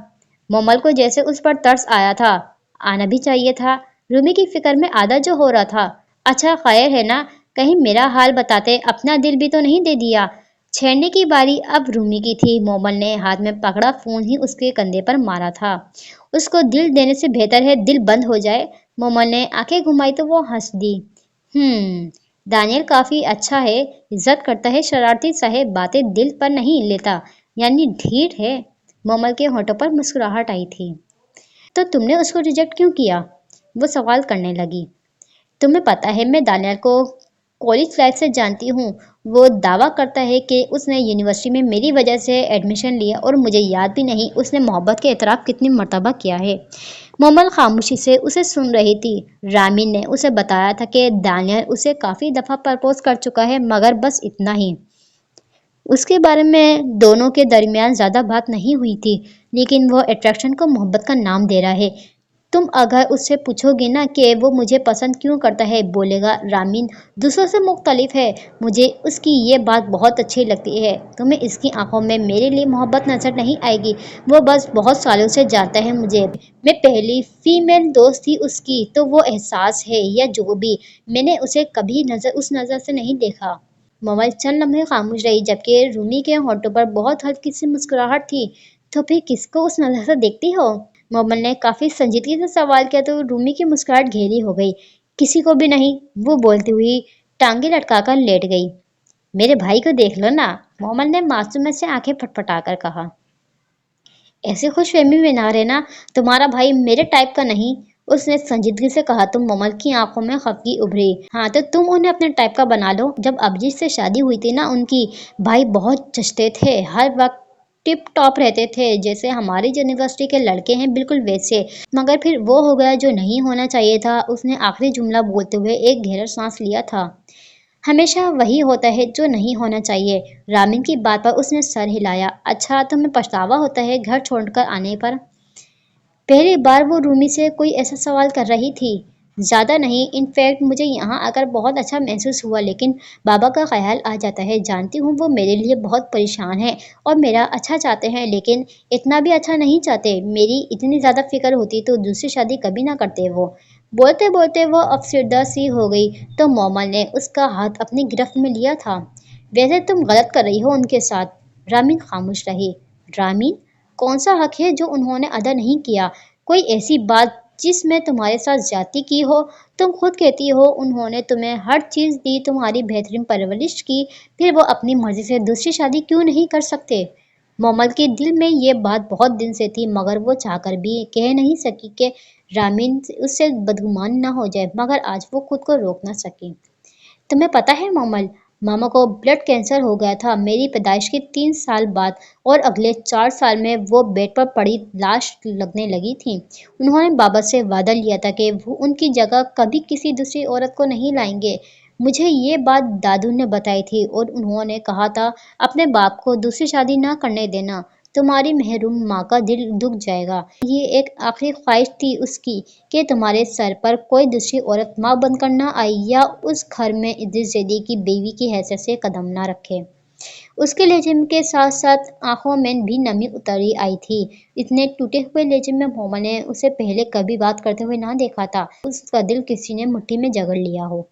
मोमल को जैसे उस पर तरस आया था। आना भी चाहिए था। रूमी की फिक्र में आधा जो हो रहा था। अच्छा खैर है ना, कहीं मेरा हाल बताते, अपना दिल भी तो नहीं दे दिया। छेड़ने की बारी अब रूमी की थी। मोमल ने हाथ में पकड़ा फोन ही उसके कंधे पर मारा था। उसको दिल देने से बेहतर है दिल बंद हो जाए। मोमल ने आंखें घुमाई तो वो हंस दी। दानियल काफी अच्छा है, इज्जत करता है, शरारती सा है, बातें दिल पर नहीं लेता, यानी ढीठ है। मोमल के होठों पर मुस्कुराहट आई थी। तो तुमने उसको रिजेक्ट क्यों किया? वो सवाल करने लगी। तुम्हें पता है मैं दानियल को कॉलेज लाइफ से जानती हूँ। वो दावा करता है कि उसने यूनिवर्सिटी में मेरी वजह से एडमिशन लिया और मुझे याद भी नहीं उसने मोहब्बत के एतराफ़ कितनी मर्तबा किया है। मोमल खामोशी से उसे सुन रही थी। रामिन ने उसे बताया था कि दानियल उसे काफ़ी दफ़ा प्रपोज कर चुका है, मगर बस इतना ही। उसके बारे में दोनों के दरमियान ज़्यादा बात नहीं हुई थी, लेकिन वो अट्रैक्शन को मोहब्बत का नाम दे रहा है। तुम अगर उससे पूछोगे ना कि वो मुझे पसंद क्यों करता है, बोलेगा रामीन दूसरों से मुख्तलिफ है। मुझे उसकी ये बात बहुत अच्छी लगती है। तुम्हें इसकी आंखों में मेरे लिए मोहब्बत नजर नहीं आएगी। वो बस बहुत सालों से जानता है मुझे। मैं पहली फीमेल दोस्त थी उसकी, तो वो एहसास है या जो भी, मैंने उसे कभी उस नज़र से नहीं देखा। मोमल चंद लम्हे खामोश रही, जबकि रूमी के होठों पर बहुत हल्की सी मुस्कुराहट थी। तो फिर किसको उस नजर से देखती हो? मोमल ने काफी संजीदगी से सवाल किया तो रूमी की मुस्कुराहट गहरी हो गई। किसी को भी नहीं, वो बोलती हुई टांगे लटकाकर लेट गई। मेरे भाई को देख लो ना, मोमल ने मासूमियत से आंखें फटफटाकर कहा। ऐसे खुशफहमी में ना रहना, तुम्हारा भाई मेरे टाइप का नहीं, उसने संजीदगी से कहा। तुम मोमल की आंखों में खफगी उभरी। हाँ तो तुम उन्हें अपने टाइप का बना लो। जब अभिजीत से शादी हुई थी ना उनकी, भाई बहुत जचते थे, हर वक्त टिप टॉप रहते थे, जैसे हमारी यूनिवर्सिटी के लड़के हैं बिल्कुल वैसे। मगर फिर वो हो गया जो नहीं होना चाहिए था। उसने आखिरी जुमला बोलते हुए एक गहरा सांस लिया था। हमेशा वही होता है जो नहीं होना चाहिए। रामिन की बात पर उसने सर हिलाया। अच्छा तुम्हें पछतावा होता है घर छोड़कर आने पर? पहली बार वो रूमी से कोई ऐसा सवाल कर रही थी। ज़्यादा नहीं, इनफैक्ट मुझे यहाँ आकर बहुत अच्छा महसूस हुआ, लेकिन बाबा का ख्याल आ जाता है। जानती हूँ वो मेरे लिए बहुत परेशान है और मेरा अच्छा चाहते हैं, लेकिन इतना भी अच्छा नहीं चाहते। मेरी इतनी ज़्यादा फिक्र होती तो दूसरी शादी कभी ना करते वो। बोलते बोलते वो अफसरदा सी हो गई तो मोमल ने उसका हाथ अपनी गिरफ्त में लिया था। वैसे तुम गलत कर रही हो उनके साथ। रामीन खामोश रही। रामीन, कौन सा हक है जो उन्होंने अदा नहीं किया? कोई ऐसी बात जिसमें तुम्हारे साथ ज्यादती की हो? तुम खुद कहती हो उन्होंने तुम्हें हर चीज़ दी, तुम्हारी बेहतरीन परवरिश की, फिर वो अपनी मर्जी से दूसरी शादी क्यों नहीं कर सकते? मोमल के दिल में ये बात बहुत दिन से थी, मगर वो चाहकर भी कह नहीं सकी कि रामीन उससे बदगुमान न हो जाए, मगर आज वो खुद को रोक न सकी। तुम्हें पता है मोमल, मामा को ब्लड कैंसर हो गया था मेरी पैदाइश के 3 साल बाद, और अगले 4 साल में वो बेड पर पड़ी लाश लगने लगी थी। उन्होंने बाबा से वादा लिया था कि वो उनकी जगह कभी किसी दूसरी औरत को नहीं लाएंगे। मुझे ये बात दादू ने बताई थी और उन्होंने कहा था अपने बाप को दूसरी शादी ना करने देना, तुम्हारी महरूम माँ का दिल दुख जाएगा। ये एक आखिरी ख्वाहिश थी उसकी कि तुम्हारे सर पर कोई दूसरी औरत माँ बनकर ना आई या उस घर में इद्रिस जैदी की बीवी की हैसियत से कदम ना रखे। उसके लहजे के साथ साथ आंखों में भी नमी उतरी आई थी। इतने टूटे हुए लहजे में मोमल ने उसे पहले कभी बात करते हुए ना देखा था। उसका दिल किसी ने मुट्ठी में जकड़ लिया हो।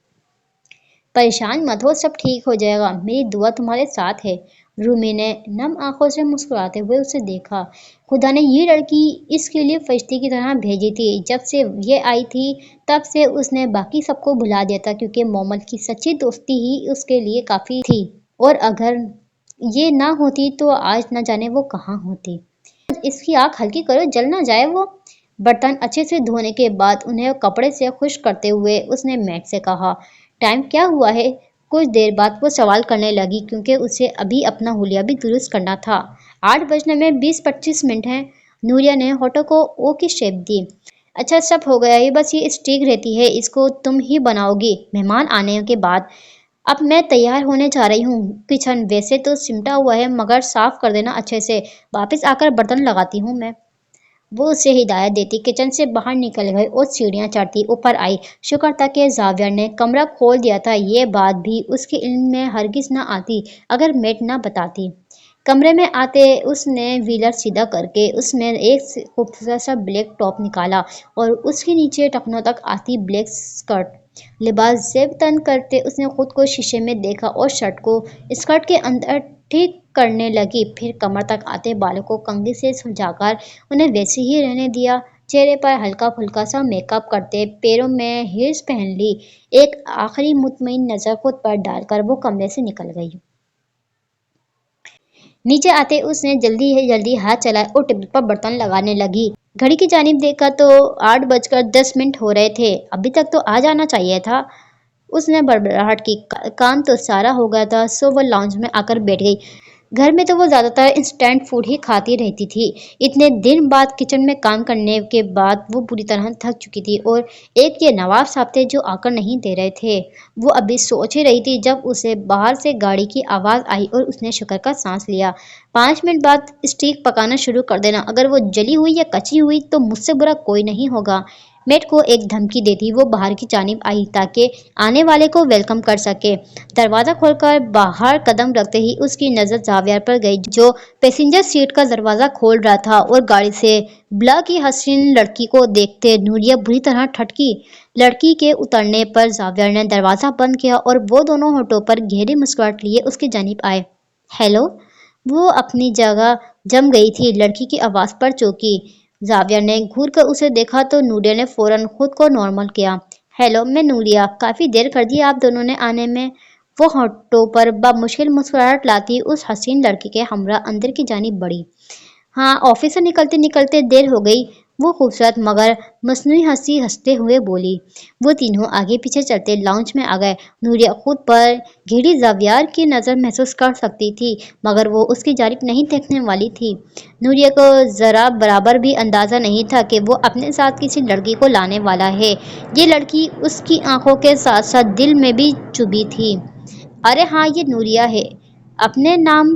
परेशान मत हो, सब ठीक हो जाएगा, मेरी दुआ तुम्हारे साथ है। रूमी ने नम आंखों से मुस्कुराते हुए उसे देखा। खुदा ने ये लड़की इसके लिए फरिश्ते की तरह भेजी थी। जब से ये आई थी तब से उसने बाकी सबको भुला दिया था, क्योंकि मोमल की सच्ची दोस्ती ही उसके लिए काफ़ी थी। और अगर ये ना होती तो आज न जाने वो कहाँ होती। इसकी आँख हल्की करो, जल ना जाए वो। बर्तन अच्छे से धोने के बाद उन्हें कपड़े से खुश करते हुए उसने मैट से कहा, टाइम क्या हुआ है? कुछ देर बाद वो सवाल करने लगी, क्योंकि उसे अभी अपना हुलिया भी दुरुस्त करना था। 8 बजने में 20-25 मिनट हैं। नूरिया ने होठों को ओ की शेप दी। अच्छा सब हो गया है, बस ये स्टिक रहती है, इसको तुम ही बनाओगी मेहमान आने के बाद। अब मैं तैयार होने जा रही हूँ। किचन वैसे तो सिमटा हुआ है, मगर साफ कर देना अच्छे से, वापस आकर बर्तन लगाती हूँ मैं। वो उसे हिदायत देती किचन से बाहर निकल गई और सीढ़ियाँ चढ़ती ऊपर आई। शुक्र था कि जावियर ने कमरा खोल दिया था। ये बात भी उसके इल्म में हरगिज न आती अगर मेट न बताती। कमरे में आते उसने व्हीलर सीधा करके उसमें एक खूबसूरत सा ब्लैक टॉप निकाला और उसके नीचे टखनों तक आती ब्लैक स्कर्ट। लिबास जेब तन करते उसने खुद को शीशे में देखा और शर्ट को स्कर्ट के अंदर ठीक करने लगी। फिर कमर तक आते बालों को कंघी से सुलझाकर उन्हें वैसे ही रहने दिया। चेहरे पर हल्का फुल्का सा मेकअप करते पैरों में हील्स पहन ली। एक आखिरी मुतमईन नज़र खुद पर डालकर वो कमरे से निकल गई। नीचे आते उसने जल्दी हाथ चलाए और टेबल पर बर्तन लगाने लगी। घड़ी की जानिब देखा तो 8:10 हो रहे थे। अभी तक तो आ जाना चाहिए था। उसने बड़बड़ाहट की। काम तो सारा हो गया था, सो वो लाउंज में आकर बैठ गई। घर में तो वो ज्यादातर इंस्टेंट फूड ही खाती रहती थी। इतने दिन बाद किचन में काम करने के बाद वो पूरी तरह थक चुकी थी और एक ये नवाब साहब थे जो आकर नहीं दे रहे थे। वो अभी सोच ही रही थी जब उसे बाहर से गाड़ी की आवाज आई और उसने शुक्र का सांस लिया। 5 मिनट बाद स्टीक पकाना शुरू कर देना, अगर वो जली हुई या कच्ची हुई तो मुझसे बुरा कोई नहीं होगा। मेट को एक धमकी देती वो बाहर की जानिब आई ताकि आने वाले को वेलकम कर सके। दरवाजा खोलकर बाहर कदम रखते ही उसकी नजर जावियर पर गई जो पैसेंजर सीट का दरवाजा खोल रहा था और गाड़ी से ब्ला की हसीन लड़की को देखते नूरिया बुरी तरह ठटकी। लड़की के उतरने पर जावियर ने दरवाजा बंद किया और वो दोनों होठों पर गहरी मुस्कुराहट लिए उसकी जानिब आए। हेलो। वो अपनी जगह जम गई थी, लड़की की आवाज पर चौंकी। जावियर ने घूर कर उसे देखा तो नूरिया ने फौरन खुद को नॉर्मल किया। हेलो, मैं नूरिया। काफी देर कर दी आप दोनों ने आने में। वो होठों पर बामुश्किल मुस्कुराहट लाती उस हसीन लड़की के हमरा अंदर की जानिब बढ़ी। हाँ, ऑफिस से निकलते निकलते देर हो गई। वो खूबसूरत मगर मसनूई हंसी हंसते हुए बोली। वो तीनों आगे पीछे चलते लाउंज में आ गए। नूरिया खुद पर घिरी जावियर की नजर महसूस कर सकती थी, मगर वो उसकी जानिब नहीं देखने वाली थी। नूरिया को जरा बराबर भी अंदाजा नहीं था कि वो अपने साथ किसी लड़की को लाने वाला है। ये लड़की उसकी आंखों के साथ साथ दिल में भी चुभी थी। अरे हाँ, ये नूरिया है। अपने नाम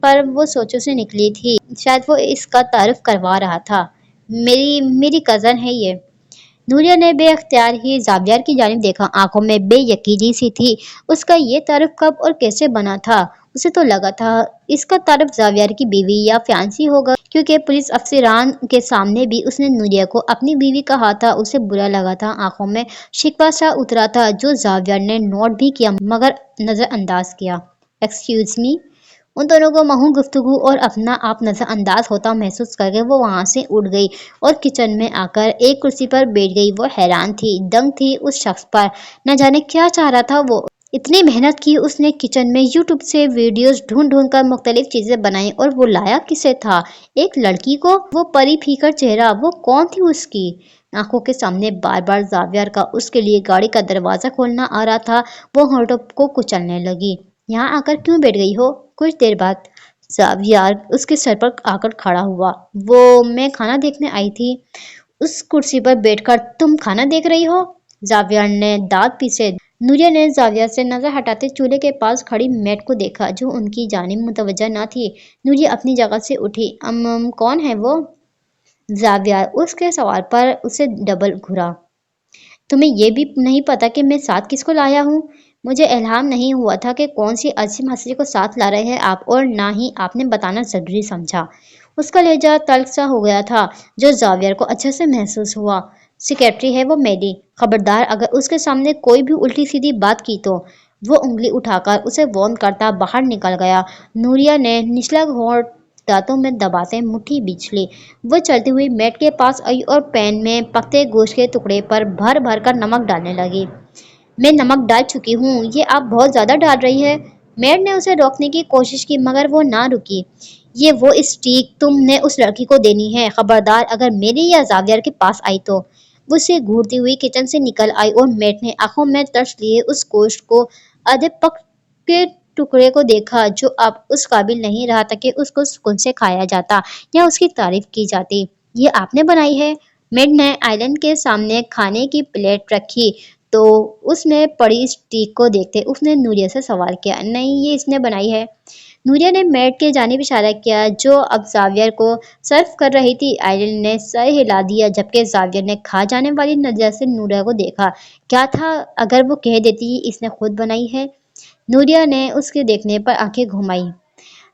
पर वो सोचों से निकली थी। शायद वो इसका तारुफ करवा रहा था। मेरी मेरी कजन है ये। नूरिया ने बेअख्तियार ही जावियर की जानिब देखा, आंखों में बेयकीनी सी थी। उसका ये तारुफ कब और कैसे बना था? उसे तो लगा था इसका तारुफ जावियर की बीवी या फियांसी होगा, क्योंकि पुलिस अफसरान के सामने भी उसने नूरिया को अपनी बीवी कहा था। उसे बुरा लगा था, आंखों में शिकवा सा उतरा था जो जावियर ने नोट भी किया मगर नजरअंदाज किया। Excuse me. उन दोनों को महू गुफ्तगू और अपना आप नजरअंदाज होता महसूस करके वो वहां से उठ गई और किचन में आकर एक कुर्सी पर बैठ गई। वो हैरान थी, दंग थी उस शख्स पर। न जाने क्या चाह रहा था वो। इतनी मेहनत की उसने किचन में, यूट्यूब से वीडियोस ढूंढ ढूंढ कर मुख्तलिफ चीजें बनाई, और वो लाया किसे था? एक लड़की को। वो परी फीकर चेहरा, वो कौन थी उसकी? आंखों के सामने बार बार जावियर का उसके लिए गाड़ी का दरवाजा खोलना आ रहा था। वो होठों को कुचलने लगी। यहाँ आकर क्यों बैठ गई हो? कुछ देर बाद जावियर उसके सर पर आकर खड़ा हुआ। वो मैं खाना देखने आई थी। उस कुर्सी पर बैठकर तुम खाना देख रही हो? जावियर ने दांत पीसे। नूरिया ने जावियर से नजर हटाते चूल्हे के पास खड़ी मेट को देखा जो उनकी जानिब मुतवज्जा न थी। नूरिया अपनी जगह से उठी। कौन है वो? जावियर उसके सवाल पर उसे डबल घुरा। तुम्हें ये भी नहीं पता कि मैं साथ किसको लाया हूँ? मुझे इल्हाम नहीं हुआ था कि कौन सी अजीम हस्ती को साथ ला रहे हैं आप, और ना ही आपने बताना जरूरी समझा। उसका लहजा तल्ख सा हो गया था जो जावियर को अच्छे से महसूस हुआ। सेक्रेटरी है वो मेरी। खबरदार अगर उसके सामने कोई भी उल्टी सीधी बात की तो। वो उंगली उठाकर उसे वार्न करता बाहर निकल गया। नूरिया ने निचला होंठ दांतों में दबाते मुट्ठी बींच ली। वो चलती हुई मेट के पास आई और पैन में पकते गोश्त के टुकड़े पर भर भर कर नमक डालने लगी। मैं नमक डाल चुकी हूँ, ये आप बहुत ज्यादा डाल रही है। मेड ने उसे रोकने की कोशिश की मगर वो ना रुकी। ये वो स्टीक तुमने उस लड़की को देनी है, खबरदार अगर मेरे या जावियर के पास आई तो। वो उसे घूरती हुई किचन से निकल आई और मेट ने आंखों में तरस लिए उस गोश्त को आधे पक के टुकड़े को देखा जो अब उस काबिल नहीं रहा था कि उसको सुकून से खाया जाता या उसकी तारीफ की जाती। ये आपने बनाई है? मेड ने आइलैंड के सामने खाने की प्लेट रखी तो उसमें पड़ी स्टीक को देखते उसने नूरिया से सवाल किया। नहीं, ये इसने बनाई है। नूरिया ने मेड के जानिब इशारा किया जो अब जावियर को सर्व कर रही थी। आइलैंड ने सर हिला दिया जबकि जावियर ने खा जाने वाली नजर से नूरिया को देखा। क्या था अगर वो कह देती इसने खुद बनाई है? नूरिया ने उसके देखने पर आंखें घुमाई।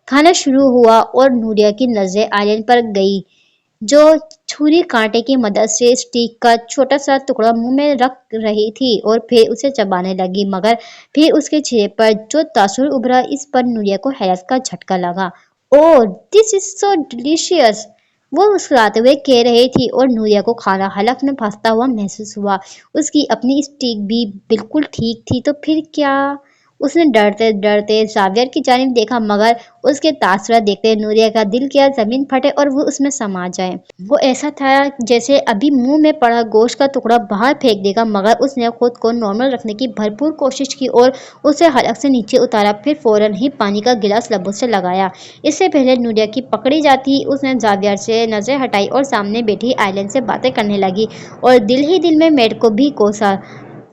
खाना शुरू हुआ और नूरिया की नजरें आयरन पर गई जो छुरी कांटे की मदद से स्टीक का छोटा सा टुकड़ा मुंह में रख रही थी और फिर उसे चबाने लगी, मगर फिर उसके चेहरे पर जो तासुर उभरा इस पर नूरिया को हैरत का झटका लगा। ओह, दिस इज सो डिलीशियस, वो मुस्कुराते हुए कह रही थी और नूरिया को खाना हलक में फंसता हुआ महसूस हुआ। उसकी अपनी स्टीक भी बिल्कुल ठीक थी तो फिर क्या? उसने डरते डरते जावियर की जानिब देखा, मगर उसके तासुरात देखते नूरिया का दिल किया जमीन फटे और वो उसमें समा जाए। वो ऐसा था जैसे अभी मुंह में पड़ा गोश्त का टुकड़ा बाहर फेंक देगा, मगर उसने खुद को नॉर्मल रखने की भरपूर कोशिश की और उसे हलक से नीचे उतारा, फिर फौरन ही पानी का गिलास लबों से लगाया। इससे पहले नूरिया की पकड़ी जाती उसने जावियर से नजर हटाई और सामने बैठी आइलैंड से बातें करने लगी और दिल ही दिल में मेड को भी कोसा,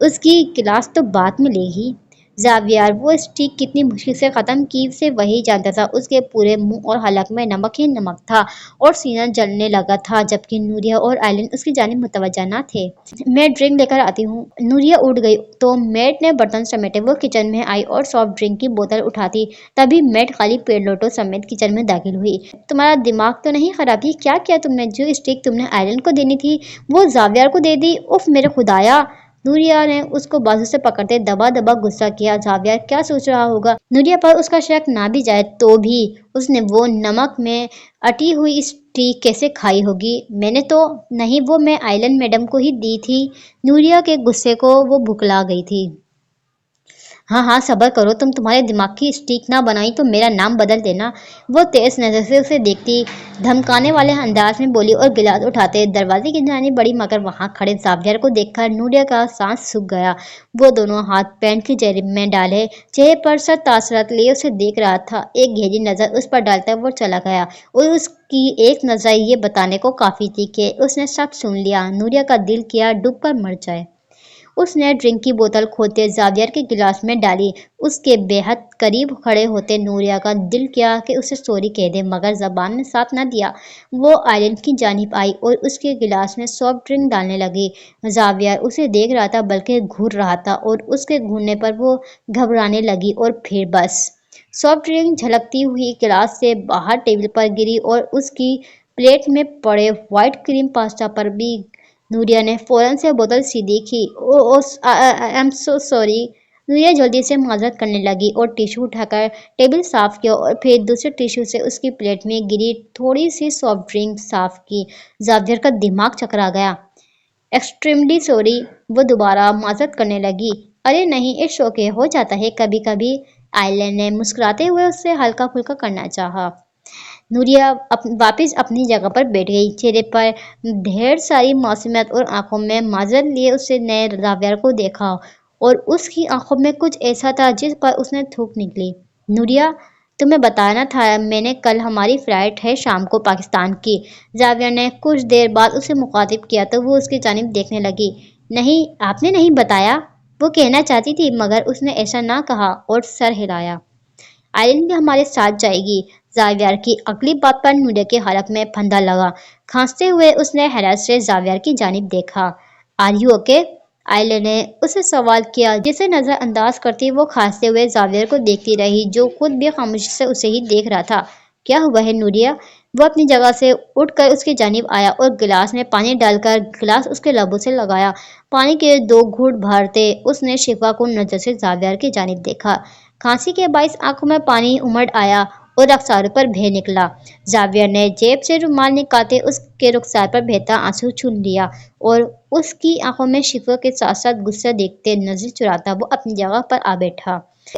उसकी क्लास तो बाद में लेगी। जावियर वो स्टिक कितनी मुश्किल से खत्म की से वही जानता था। उसके पूरे मुंह और हलक में नमक ही नमक था और सीना जलने लगा था, जबकि नूरिया और आइलैंड उसकी जानिब मुतवज्जा न थे। मैं ड्रिंक लेकर आती हूँ। नूरिया उठ गई तो मेड ने बर्तन समेटे। वो किचन में आई और सॉफ्ट ड्रिंक की बोतल उठाती, तभी मेड खाली पेड़लोटों समेत किचन में दाखिल हुई। तुम्हारा दिमाग तो नहीं खराब थी? क्या किया तुमने? जो स्टिक तुमने आइलैंड को देनी थी वो जावियर को दे दी। उफ मेरे खुदाया! नूरिया ने उसको बाजू से पकड़ते दबा दबा गुस्सा किया। जावियर क्या सोच रहा होगा? नूरिया पर उसका शक ना भी जाए तो भी उसने वो नमक में अटी हुई स्टिक कैसे खाई होगी? मैंने तो नहीं, वो मैं आइलैंड मैडम को ही दी थी। नूरिया के गुस्से को वो भुखला गई थी। हाँ हाँ सब्र करो तुम, तुम्हारे दिमाग की स्टिक ना बनाई तो मेरा नाम बदल देना। वो तेज नजर से उसे देखती धमकाने वाले अंदाज में बोली और गिलास उठाते दरवाजे की जानिब बढ़ी, मगर वहां खड़े जावियर को देखकर नूरिया का सांस सूख गया। वो दोनों हाथ पैंट की जेब में डाले चेहरे पर सर तासरात लिए उसे देख रहा था। एक गहरी नजर उस पर डालता वो चला गया और उसकी एक नजर ये बताने को काफी थी कि उसने सब सुन लिया। नूरिया का दिल किया डूब कर मर जाए। उसने ड्रिंक की बोतल खोलते जावियर के गिलास में डाली। उसके बेहद करीब खड़े होते नूरिया का दिल किया कि उसे सॉरी कह दे, मगर जबान ने साथ न दिया। वो आइलैंड की जानिब आई और उसके गिलास में सॉफ्ट ड्रिंक डालने लगी। जावियर उसे देख रहा था बल्कि घूर रहा था और उसके घूरने पर वो घबराने लगी और फिर बस सॉफ्ट ड्रिंक झलकती हुई गिलास से बाहर टेबल पर गिरी और उसकी प्लेट में पड़े व्हाइट क्रीम पास्ता पर भी। नूरिया ने फौरन से बोतल सीधी की। Oh I am so sorry. Nooria जल्दी से माजरत करने लगी और टिश्यू उठाकर टेबल साफ किया और फिर दूसरे टिश्यू से उसकी प्लेट में गिरी थोड़ी सी सॉफ्ट ड्रिंक साफ की। जावियर का दिमाग चकरा गया। Extremely sorry. वो दोबारा माजरत करने लगी। अरे नहीं, इट्स ओके, हो जाता है कभी कभी। आइलैंड ने मुस्कुराते हुए उससे हल्का फुल्का करना चाहा। नूरिया वापस अपनी जगह पर बैठ गई, चेहरे पर ढेर सारी मासूमियत और आंखों में माजरत लिए उसने नए जावियर को देखा और उसकी आंखों में कुछ ऐसा था जिस पर उसने थूक निकली। नूरिया, तुम्हें बताना था मैंने, कल हमारी फ्लाइट है शाम को पाकिस्तान की। जावियर ने कुछ देर बाद उसे मुखातिब किया तो वो उसकी जानिब देखने लगी। नहीं, आपने नहीं बताया। वो कहना चाहती थी मगर उसने ऐसा ना कहा और सर हिलाया। आइलैंड भी हमारे साथ जाएगी। जावियर की अगली बात पर नूरिया के हलक में फंदा लगा। खांसते हुए उसने हैरत से जावियर की जानिब देखा। Are you okay? आइलैंड ने उससे सवाल किया। जिसे नजरअंदाज करती वो खांसते हुए जावियर को देखती रही, जो खुद भी खामोशी से उसे ही देख रहा था। क्या हुआ है नूरिया? वो अपनी जगह से उठकर उसकी जानिब आया और गिलास में पानी डालकर गिलास उसके लबों से लगाया। पानी के 2 घूंट भरते उसने शिफा को नजर से जावियर की जानिब देखा। खांसी के बाइस आंखों में पानी उमड़ आया और रखसारों पर बह निकला। जावियर ने जेब से रुमाल निकालते उसके रुखसार पर बहता आंसू छून लिया और उसकी आंखों में शिफा के साथ साथ गुस्सा देखते नजर चुराता वो अपनी जगह पर आ बैठा।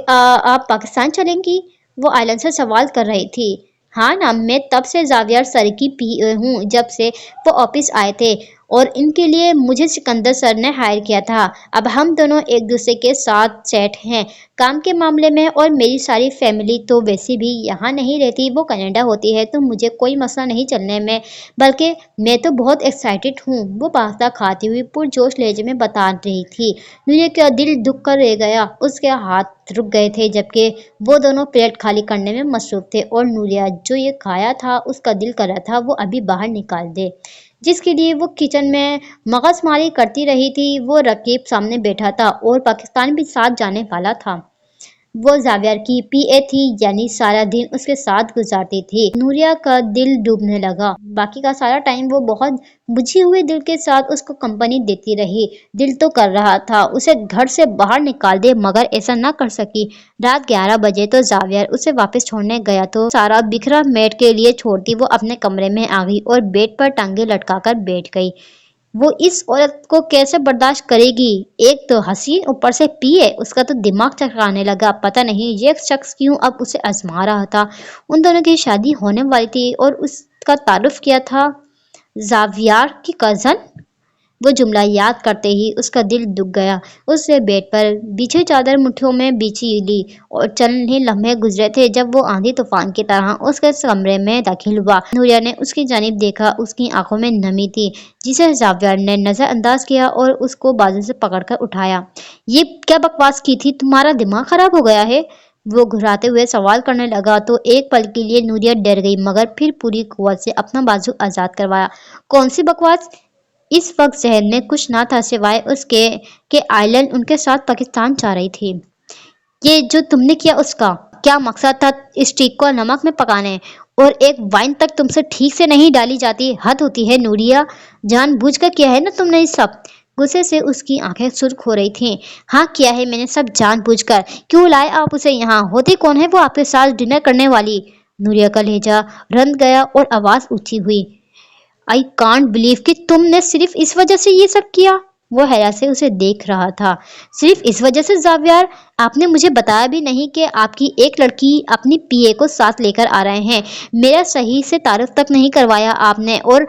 आप पाकिस्तान चलेंगी? वो आइलैंड से सवाल कर रही थी। हाँ ना, मैं तब से जावियर सर की पी हूँ जब से वो ऑफिस आए थे और इनके लिए मुझे सिकंदर सर ने हायर किया था। अब हम दोनों एक दूसरे के साथ सेट हैं काम के मामले में, और मेरी सारी फैमिली तो वैसे भी यहाँ नहीं रहती, वो कनाडा होती है, तो मुझे कोई मसला नहीं चलने में, बल्कि मैं तो बहुत एक्साइटेड हूँ। वो पास्ता खाती हुई पुरजोश लहजे में बता रही थी। नूरिया का दिल दुख कर रह गया। उसके हाथ रुक गए थे जबकि वो दोनों प्लेट खाली करने में मसरूफ थे और नूरिया जो ये खाया था उसका दिल कर रहा था वो अभी बाहर निकाल दे, जिसके लिए वो किचन में मगजमारी करती रही थी। वो रकीब सामने बैठा था और पाकिस्तान भी साथ जाने वाला था। वो जावियर की पीए थी, यानी सारा दिन उसके साथ गुजारती थी। नूरिया का दिल डूबने लगा। बाकी का सारा टाइम वो बहुत बुझे हुए दिल के साथ उसको कंपनी देती रही। दिल तो कर रहा था उसे घर से बाहर निकाल दे, मगर ऐसा ना कर सकी। रात 11 बजे तो जावियर उसे वापस छोड़ने गया तो सारा बिखरा मेट के लिए छोड़ती वो अपने कमरे में आ गई और बेड पर टांगे लटकाकर बैठ गई। वो इस औरत को कैसे बर्दाश्त करेगी, एक तो हसीन ऊपर से पिए, उसका तो दिमाग चकराने लगा। पता नहीं ये शख्स क्यों अब उसे आजमा रहा था। उन दोनों की शादी होने वाली थी और उसका तारुफ किया था जावियर की कजन। वो जुमला याद करते ही उसका दिल दुख गया। उसने बेड पर बिछी चादर मुट्ठियों में बिछी ली और चंद ही लम्हे गुजरे थे जब वो आंधी तूफान की तरह उसके कमरे में दाखिल हुआ। नूरिया ने उसकी जानिब देखा, उसकी आंखों में नमी थी जिसे जावियर ने नजरअंदाज किया और उसको बाजू से पकड़कर उठाया। ये क्या बकवास की थी, तुम्हारा दिमाग खराब हो गया है? वो घुराते हुए सवाल करने लगा तो एक पल के लिए नूरिया डर गई, मगर फिर पूरी कुव्वत से अपना बाजू आजाद करवाया। कौन सी बकवास? इस वक्त जहन में कुछ ना था सिवाय उसके कि आइलैंड उनके साथ पाकिस्तान जा रही थी। ये जो तुमने किया उसका क्या मकसद था? स्टीक को नमक में पकाने, और एक वाइन तक तुमसे ठीक से नहीं डाली जाती, हद होती है नूरिया। जानबूझकर किया है ना तुमने ये सब? गुस्से से उसकी आंखें सुर्ख हो रही थीं। हाँ किया है मैंने सब जानबूझकर। क्यों लाए आप उसे यहाँ? होती कौन है वो आपके साथ डिनर करने वाली? नूरिया का लहजा रंध गया और आवाज ऊंची हुई। आई कांट बिलीव कि तुमने सिर्फ इस वजह से ये सब किया। वो हैरत से उसे देख रहा था। सिर्फ इस वजह से जावियर? आपने मुझे बताया भी नहीं कि आपकी एक लड़की अपनी पीए को साथ लेकर आ रहे हैं। मेरा सही से तारुफ तक नहीं करवाया आपने, और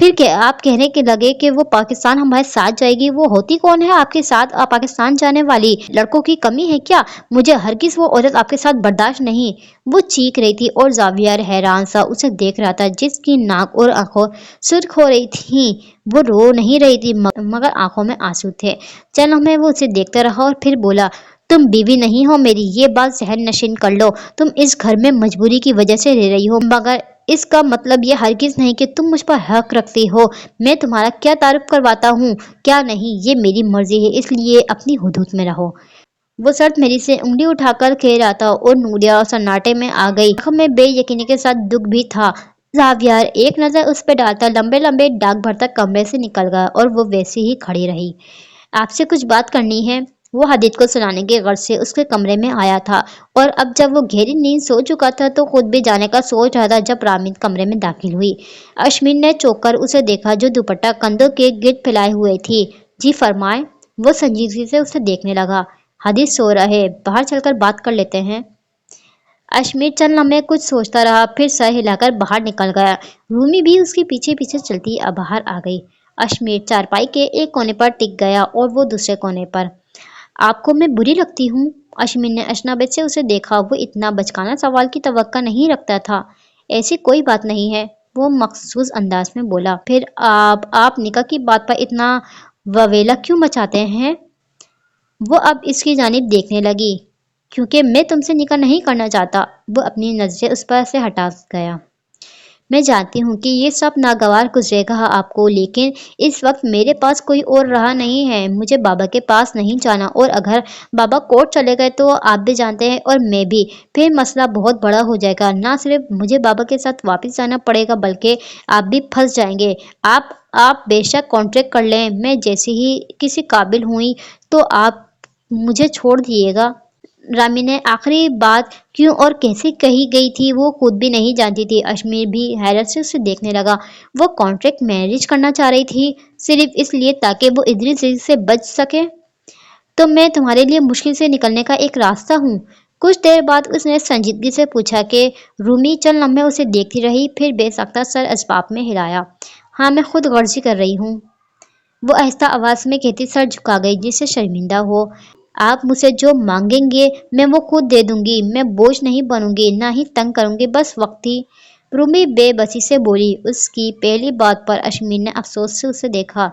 फिर आप कहने के लगे कि वो पाकिस्तान हमारे साथ जाएगी। वो होती कौन है आपके साथ पाकिस्तान जाने वाली? लड़कों की कमी है क्या? मुझे हरगिज वो औरत आपके साथ बर्दाश्त नहीं। वो चीख रही थी और जावियर हैरान सा उसे देख रहा था, जिसकी नाक और आंखों सुर्ख हो रही थी। वो रो नहीं रही थी मगर आंखों में आंसू थे। चंद लम्हे वो उसे देखता रहा और फिर बोला, तुम बीवी नहीं हो मेरी, ये बात जहन नशीन कर लो। तुम इस घर में मजबूरी की वजह से रह रही हो, मगर इसका मतलब ये हरगिज नहीं कि तुम मुझ पर हक रखती हो। मैं तुम्हारा क्या तारुफ करवाता हूँ क्या नहीं, ये मेरी मर्जी है, इसलिए अपनी हुदूद में रहो। वो शर्त मेरी से उंगली उठाकर कह रहा था और नूरिया सन्नाटे में आ गई। आंखों में बेयकीनी के साथ दुख भी था। जावियर एक नजर उस पर डालता लंबे लंबे डाक भरता कमरे से निकल गया और वो वैसे ही खड़ी रही। आपसे कुछ बात करनी है। वो हदीद को सुनाने के गर्ज से उसके कमरे में आया था और अब जब वो गहरी नींद सो चुका था तो खुद भी जाने का सोच रहा था जब रामीन कमरे में दाखिल हुई। अश्मीन ने चौंक कर उसे देखा जो दुपट्टा कंधों के गिर्द फैलाए हुए थी। जी फरमाए। वो संजीदगी से उसे देखने लगा। हदीद सो रहे, बाहर चलकर बात कर लेते हैं। अश्मीर चंद लम्हे कुछ सोचता रहा, फिर सर हिलाकर बाहर निकल गया। रूमी भी उसके पीछे पीछे चलती बाहर आ गई। अश्मीर चारपाई के एक कोने पर टिक गया और वो दूसरे कोने पर। आपको मैं बुरी लगती हूँ? अश्मीर ने अशनाबेद से उसे देखा। वो इतना बचकाना सवाल की तवक्का नहीं रखता था। ऐसी कोई बात नहीं है, वो मखसूस अंदाज में बोला। फिर आप निकाह की बात पर इतना ववेला क्यों मचाते हैं? वो अब इसकी जानिब देखने लगी। क्योंकि मैं तुमसे निकाह नहीं करना चाहता। वो अपनी नजरें उस पर से हटा गया। मैं जानती हूँ कि ये सब नागवार गुजरेगा आपको, लेकिन इस वक्त मेरे पास कोई और राह नहीं है। मुझे बाबा के पास नहीं जाना, और अगर बाबा कोर्ट चले गए तो आप भी जानते हैं और मैं भी, फिर मसला बहुत बड़ा हो जाएगा। ना सिर्फ मुझे बाबा के साथ वापस जाना पड़ेगा बल्कि आप भी फंस जाएंगे। आप बेशक कॉन्ट्रैक्ट कर लें, मैं जैसे ही किसी काबिल हुई तो आप मुझे छोड़ दिएगा। रामी ने आखिरी बात क्यों और कैसे कही गई थी वो खुद भी नहीं जानती थी। अश्मीर भी हैरत से उसे देखने लगा। वो कॉन्ट्रैक्ट मैरिज करना चाह रही थी सिर्फ इसलिए ताकि वो इद्रिस से बच सके। तो मैं तुम्हारे लिए मुश्किल से निकलने का एक रास्ता हूँ। कुछ देर बाद उसने संजीदगी से पूछा कि रूमी चंद लम्हे उसे देखती रही, फिर बेसाख्ता सर असबाब में हिलाया। हाँ मैं खुद गर्जी कर रही हूँ, वो आहिस्ता आवाज में कहती सर झुका गई जिससे शर्मिंदा हो। आप मुझसे जो मांगेंगे मैं वो खुद दे दूंगी। मैं बोझ नहीं बनूंगी, ना ही तंग करूंगी, बस वक्ती। रूमी बेबसी से बोली। उसकी पहली बात पर अश्मीर ने अफसोस से उसे देखा।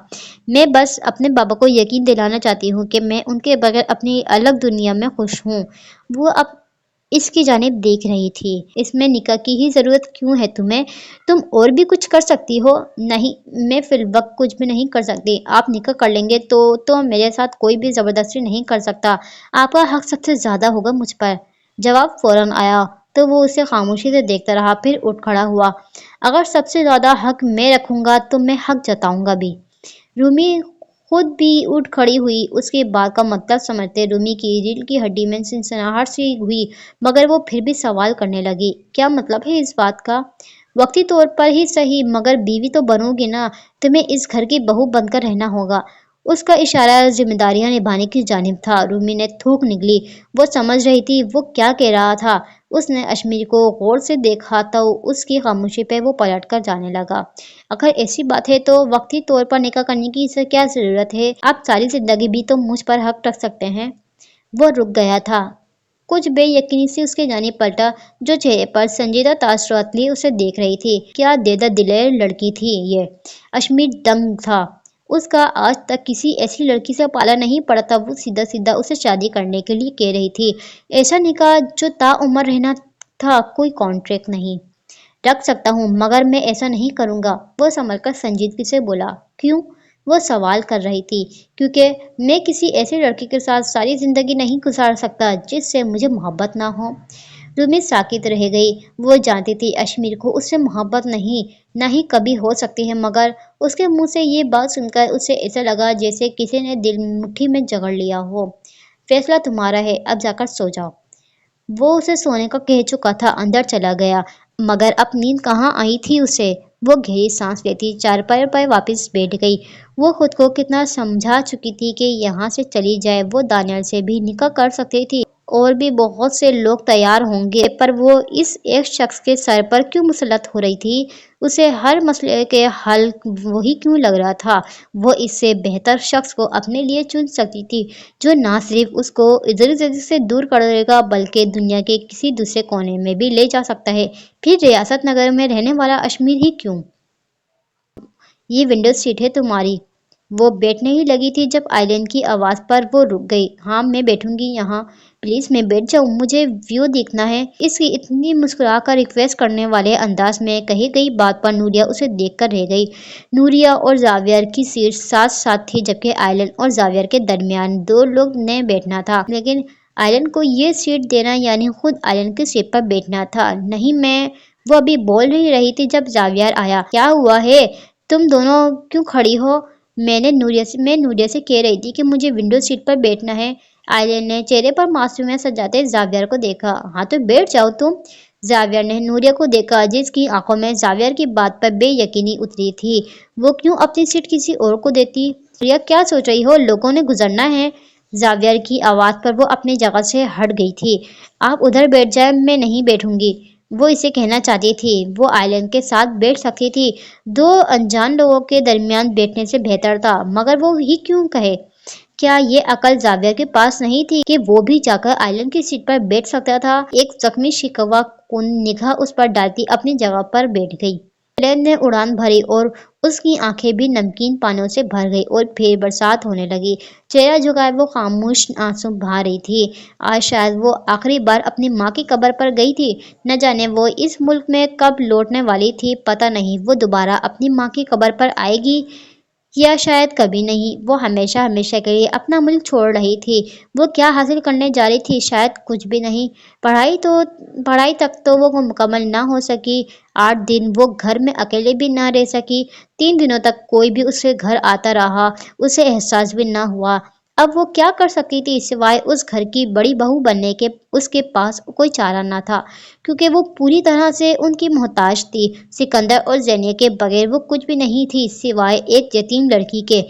मैं बस अपने बाबा को यकीन दिलाना चाहती हूँ कि मैं उनके बगैर अपनी अलग दुनिया में खुश हूँ। वो अब इसकी जानिब देख रही थी। इसमें निकाह की ही जरूरत क्यों है तुम्हें? तुम और भी कुछ कर सकती हो। नहीं, मैं फिलवक्त कुछ भी नहीं कर सकती। आप निकाह कर लेंगे तो मेरे साथ कोई भी जबरदस्ती नहीं कर सकता। आपका हक सबसे ज्यादा होगा मुझ पर। जवाब फौरन आया तो वो उसे खामोशी से देखता रहा, फिर उठ खड़ा हुआ। अगर सबसे ज्यादा हक मैं रखूंगा तो मैं हक जताऊंगा भी। रूमी खुद भी उठ खड़ी हुई। उसके बात का मतलब समझते रूमी की रीढ़ की हड्डी में सनसनाहट सी हुई, मगर वो फिर भी सवाल करने लगी। क्या मतलब है इस बात का? वक्ती तौर पर ही सही, मगर बीवी तो बनोगी ना, तुम्हें इस घर की बहू बनकर रहना होगा। उसका इशारा जिम्मेदारियां निभाने की जानिब था। रूमी ने थूक निकली। वो समझ रही थी वो क्या कह रहा था। उसने अश्मीर को गौर से देखा तो उसकी खामोशी पे वो पलट कर जाने लगा। अगर ऐसी बात है तो वक्ती तौर पर निकाह करने की इसे क्या जरूरत है? आप सारी जिंदगी भी तो मुझ पर हक रख सकते हैं। वो रुक गया था। कुछ बेयकीनी से उसके जानिब पलटा। जो चेहरे पर संजीदा तासुरात लिए उसे देख रही थी। क्या देदा दिलेर लड़की थी ये। अश्मीर दंग था। उसका आज तक किसी ऐसी लड़की से पाला नहीं पड़ा था। वो सीधा सीधा उसे शादी करने के लिए कह रही थी। ऐसा निकाह जो ताउम्र रहना था, कोई कॉन्ट्रैक्ट नहीं। रख सकता हूँ, मगर मैं ऐसा नहीं करूँगा। वो संभलकर संजीदगी से बोला। क्यों? वो सवाल कर रही थी। क्योंकि मैं किसी ऐसी लड़की के साथ सारी जिंदगी नहीं गुजार सकता जिससे मुझे मोहब्बत ना हो। रूमी साकित रह गई। वो जानती थी अश्मीर को उससे मोहब्बत नहीं, ना ही कभी हो सकती है, मगर उसके मुंह से ये बात सुनकर उसे ऐसा लगा जैसे किसी ने दिल मुट्ठी में जकड़ लिया हो। फैसला तुम्हारा है, अब जाकर सो जाओ। वो उसे सोने को कह चुका था, अंदर चला गया। मगर अब नींद कहाँ आई थी उसे। वो गहरी सांस लेती चारपाई पर वापस बैठ गई। वो खुद को कितना समझा चुकी थी कि यहाँ से चली जाए। वो दानियल से भी निकाह कर सकती थी और भी बहुत से लोग तैयार होंगे, पर वो इस एक शख्स के सर पर क्यों मुसलत हो रही थी? उसे हर मसले के हल वही क्यों लग रहा था? वो इससे बेहतर शख्स को अपने लिए चुन सकती थी, जो ना सिर्फ उसको इधर उधर से दूर कर देगा बल्कि दुनिया के किसी दूसरे कोने में भी ले जा सकता है। फिर रियासत नगर में रहने वाला अश्मीर ही क्यों? ये विंडो सीट है तुम्हारी। वो बैठने ही लगी थी जब आइलैंड की आवाज पर वो रुक गई। हाँ, मैं बैठूंगी यहाँ। प्लीज मैं बैठ जाऊँ, मुझे व्यू देखना है। इसकी इतनी मुस्कुरा कर रिक्वेस्ट करने वाले अंदाज में कही गई बात पर नूरिया उसे देख कर रह गई। नूरिया और जावियर की सीट साथ साथ थी, जबकि आइलैंड और जावियर के दरमियान दो लोग ने बैठना था, लेकिन आइलैंड को ये सीट देना यानी खुद आइलैंड की सीट पर बैठना था। नहीं, मैं। वो अभी बोल ही रही थी जब जावियर आया। क्या हुआ है? तुम दोनों क्यों खड़ी हो? मैं नूरिया से कह रही थी कि मुझे विंडो सीट पर बैठना है। आयरन ने चेहरे पर मासूमियत सजाते जावियर को देखा। हाँ तो बैठ जाओ तुम। जावियर ने नूरिया को देखा, जिसकी आंखों में जावियर की बात पर बेयकीनी उतरी थी। वो क्यों अपनी सीट किसी और को देती? नूरिया, क्या सोच रही हो? लोगों ने गुजरना है। जावियर की आवाज पर वो अपनी जगह से हट गई थी। आप उधर बैठ जाए, मैं नहीं बैठूंगी। वो इसे कहना चाहती थी। वो आइलैंड के साथ बैठ सकती थी। दो अनजान लोगों के दरमियान बैठने से बेहतर था, मगर वो ही क्यों कहे? क्या ये अकल जावियर के पास नहीं थी कि वो भी जाकर आइलैंड की सीट पर बैठ सकता था? एक जख्मी शिकवा कुन निगाह उस पर डालती अपनी जगह पर बैठ गई। आइलैंड ने उड़ान भरी और उसकी आंखें भी नमकीन पानों से भर गई और फिर बरसात होने लगी। चेहरा झुकाए वो खामोश आंसू बहा रही थी। आज शायद वो आखिरी बार अपनी माँ की कब्र पर गई थी। न जाने वो इस मुल्क में कब लौटने वाली थी। पता नहीं वो दोबारा अपनी माँ की कब्र पर आएगी या शायद कभी नहीं। वो हमेशा हमेशा के लिए अपना मुल्क छोड़ रही थी। वो क्या हासिल करने जा रही थी? शायद कुछ भी नहीं। पढ़ाई तक तो वो मुकम्मल ना हो सकी। 8 दिन वो घर में अकेले भी ना रह सकी। 3 दिनों तक कोई भी उसके घर आता रहा, उसे एहसास भी ना हुआ। अब वो क्या कर सकती थी सिवाय उस घर की बड़ी बहू बनने के? उसके पास कोई चारा ना था, क्योंकि वो पूरी तरह से उनकी मोहताज थी। सिकंदर और ज़ेनिया के बगैर वो कुछ भी नहीं थी सिवाय एक यतीम लड़की के।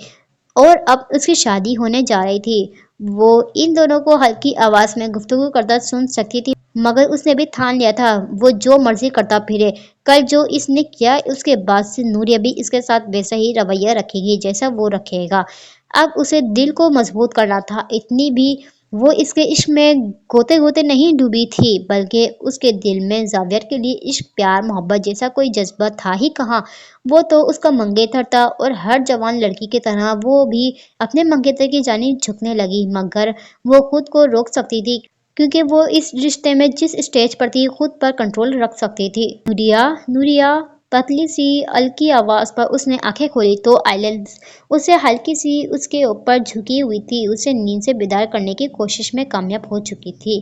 और अब उसकी शादी होने जा रही थी। वो इन दोनों को हल्की आवाज में गुफ्तगू करता सुन सकती थी, मगर उसने भी ठान लिया था वो जो मर्जी करता फिरे। कल जो इसने किया, उसके बाद से नूरिया भी इसके साथ वैसा ही रवैया रखेगी जैसा वो रखेगा। अब उसे दिल को मजबूत करना था। इतनी भी वो इसके इश्क में गोते गोते नहीं डूबी थी, बल्कि उसके दिल में जावियर के लिए इश्क, प्यार, मोहब्बत जैसा कोई जज्बा था ही कहाँ। वो तो उसका मंगेतर था और हर जवान लड़की की तरह वो भी अपने मंगेतर की जानिब झुकने लगी, मगर वो खुद को रोक सकती थी, क्योंकि वो इस रिश्ते में जिस स्टेज पर थी खुद पर कंट्रोल रख सकती थी। नूरिया, नूरिया, पतली सी हल्की आवाज पर उसने आंखें खोली तो आइलैंड उसे हल्की सी उसके ऊपर झुकी हुई थी। उसे नींद से बेदार करने की कोशिश में कामयाब हो चुकी थी।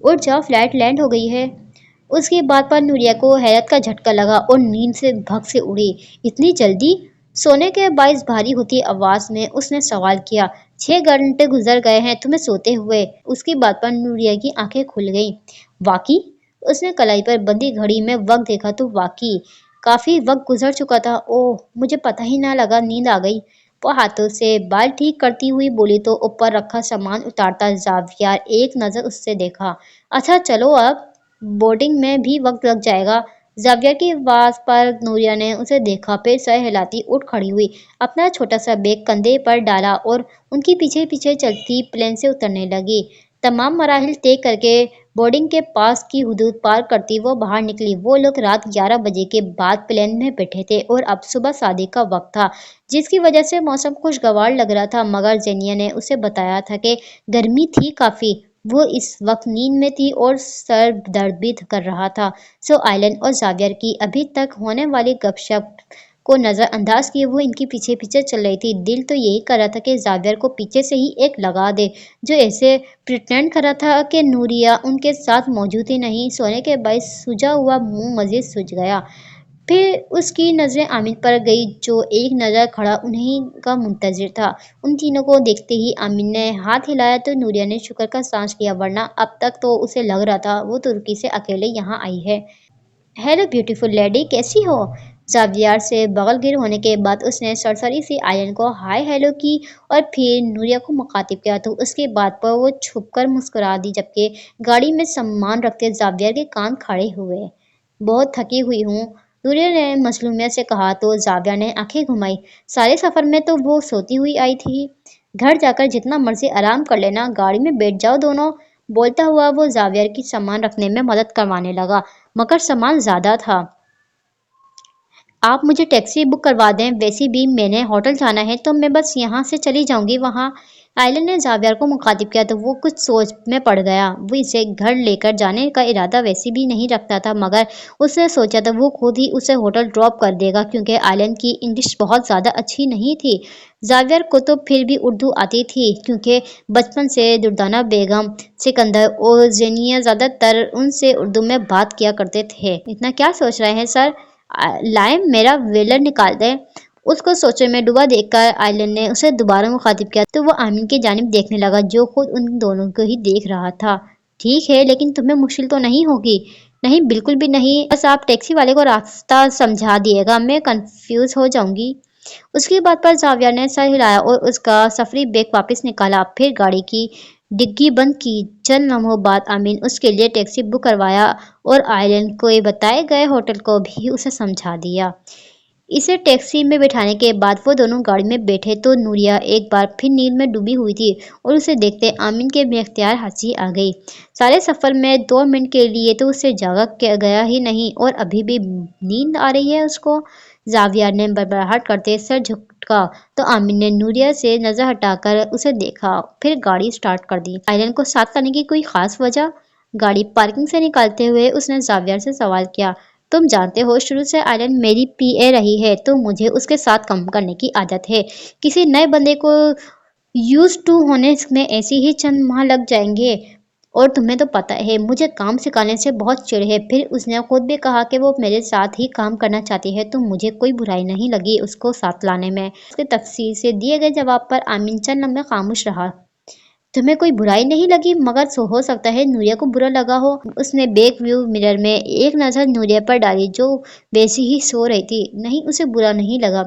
उठ जाओ, फ्लाइट लैंड हो गई है। उसकी बात पर नूरिया को हैरत का झटका लगा और नींद से भग से उड़ी। इतनी जल्दी? सोने के बाइस भारी होती आवाज में उसने सवाल किया। 6 घंटे गुजर गए हैं तुम्हें सोते हुए। उसकी बात पर नूरिया की आंखें खुल गईं। वाकई? उसने कलाई पर बंधी घड़ी में वक्त देखा तो वाकई काफी वक्त गुजर चुका था। ओह, मुझे पता ही ना लगा, नींद आ गई। वो हाथों से बाल ठीक करती हुई बोली तो ऊपर रखा सामान उतारता जावियर एक नजर उससे देखा। अच्छा चलो अब, बोर्डिंग में भी वक्त लग जाएगा। जावियर की आवाज पर नूरिया ने उसे देखा, फिर सर हिलाती उठ खड़ी हुई, अपना छोटा सा बैग कंधे पर डाला और उनकी पीछे पीछे चलती प्लेन से उतरने लगी। तमाम मराहिल तय करके बोर्डिंग के पास की हदूद पार करती वो बाहर निकली। वो लोग रात 11 बजे के बाद प्लेन में बैठे थे और अब सुबह शादी का वक्त था, जिसकी वजह से मौसम खुशगवार लग रहा था। मगर जेनिया ने उसे बताया था कि गर्मी थी काफी। वो इस वक्त नींद में थी और सर दर्द भी कर रहा था। सो आइलैंड और जावियर की अभी तक होने वाली गपशप को नजरअंदाज किए वो इनके पीछे पीछे चल रही थी। दिल तो यही कर रहा था कि जावियर को पीछे से ही एक लगा दे, जो ऐसे प्रिटेंड कर रहा था कि नूरिया उनके साथ मौजूद ही नहीं। सोने के बाद सूजा हुआ मुंह मजीद सूज गया। फिर उसकी नजरें आमिर पर गई, जो एक नजर खड़ा उन्हीं का मुंतजिर था। उन तीनों को देखते ही आमिर ने हाथ हिलाया तो नूरिया ने शुक्र का सांस लिया, वरना अब तक तो उसे लग रहा था वो तुर्की से अकेले यहाँ आई है। हेलो ब्यूटीफुल लेडी, कैसी हो? जावियर से बगलगिर होने के बाद उसने सरसरी सी आयन को हाय हेलो की और फिर नूरिया को मुखातिब किया तो उसके बाद पर वो छुपकर मुस्कुरा दी, जबकि गाड़ी में सामान रखते जावियर के कान खड़े हुए। बहुत थकी हुई हूँ, नूरिया ने मसलूमियत से कहा तो जावियर ने आंखें घुमाई। सारे सफर में तो वो सोती हुई आई थी। घर जाकर जितना मर्जी आराम कर लेना, गाड़ी में बैठ जाओ दोनों। बोलता हुआ वो जावियर की सामान रखने में मदद करवाने लगा, मगर सामान ज्यादा था। आप मुझे टैक्सी बुक करवा दें, वैसे भी मैंने होटल जाना है तो मैं बस यहाँ से चली जाऊंगी वहाँ। आयलन ने जावियर को मुखातिब किया तो वो कुछ सोच में पड़ गया। वो इसे घर लेकर जाने का इरादा वैसे भी नहीं रखता था, मगर उसने सोचा था वो खुद ही उसे होटल ड्रॉप कर देगा, क्योंकि आयलन की इंग्लिश बहुत ज़्यादा अच्छी नहीं थी। जावियर को तो फिर भी उर्दू आती थी, क्योंकि बचपन से दुर्दाना बेगम, सिकंदर और जेनिया ज़्यादातर उनसे उर्दू में बात किया करते थे। इतना क्या सोच रहे हैं सर, लाए मेरा वेलर निकाल दे। उसको सोचे में डूबा देखकर आयलन ने उसे दोबारा मुखातिब किया तो वो आमिर की जानिब देखने लगा, जो खुद उन दोनों को ही देख रहा था। ठीक है, लेकिन तुम्हें मुश्किल तो नहीं होगी? नहीं, बिल्कुल भी नहीं, बस आप टैक्सी वाले को रास्ता समझा दिएगा, मैं कंफ्यूज हो जाऊंगी। उसकी बात पर जावियर ने सर हिलाया और उसका सफरी बैग वापस निकाला, फिर गाड़ी की डिग्गी बंद की। चंद लम्हों बाद आमीन उसके लिए टैक्सी बुक करवाया और आयरन को बताए गए होटल को भी उसे समझा दिया। इसे टैक्सी में बिठाने के बाद वो दोनों गाड़ी में बैठे तो नूरिया एक बार फिर नींद में डूबी हुई थी और उसे देखते आमीन के बेख्तियार हंसी आ गई। सारे सफर में 2 मिनट के लिए तो उसे जागा गया ही नहीं और अभी भी नींद आ रही है उसको। जावियर ने बड़बड़ाहट करते सर झुका तो आमीन ने नूरिया से नजर हटाकर उसे देखा, फिर गाड़ी स्टार्ट कर दी। आयरन को साथ लाने की कोई खास वजह? गाड़ी पार्किंग से निकालते हुए उसने जावियर से सवाल किया। तुम जानते हो, शुरू से आयरन मेरी पीए रही है तो मुझे उसके साथ काम करने की आदत है। किसी नए बंदे को यूज टू होने में ऐसे ही चंद माह लग जाएंगे, और तुम्हें तो पता है मुझे काम सिखाने से बहुत चिढ़ है। फिर उसने खुद भी कहा कि वो मेरे साथ ही काम करना चाहती है, तो मुझे कोई बुराई नहीं लगी उसको साथ लाने में। उसके तफसील से दिए गए जवाब पर आमीन चंद लम्हे खामोश रहा। तुम्हें कोई बुराई नहीं लगी, मगर हो सकता है नूरिया को बुरा लगा हो। उसने बैक व्यू मिरर में एक नज़र नूरिया पर डाली, जो वैसी ही सो रही थी। नहीं, उसे बुरा नहीं लगा।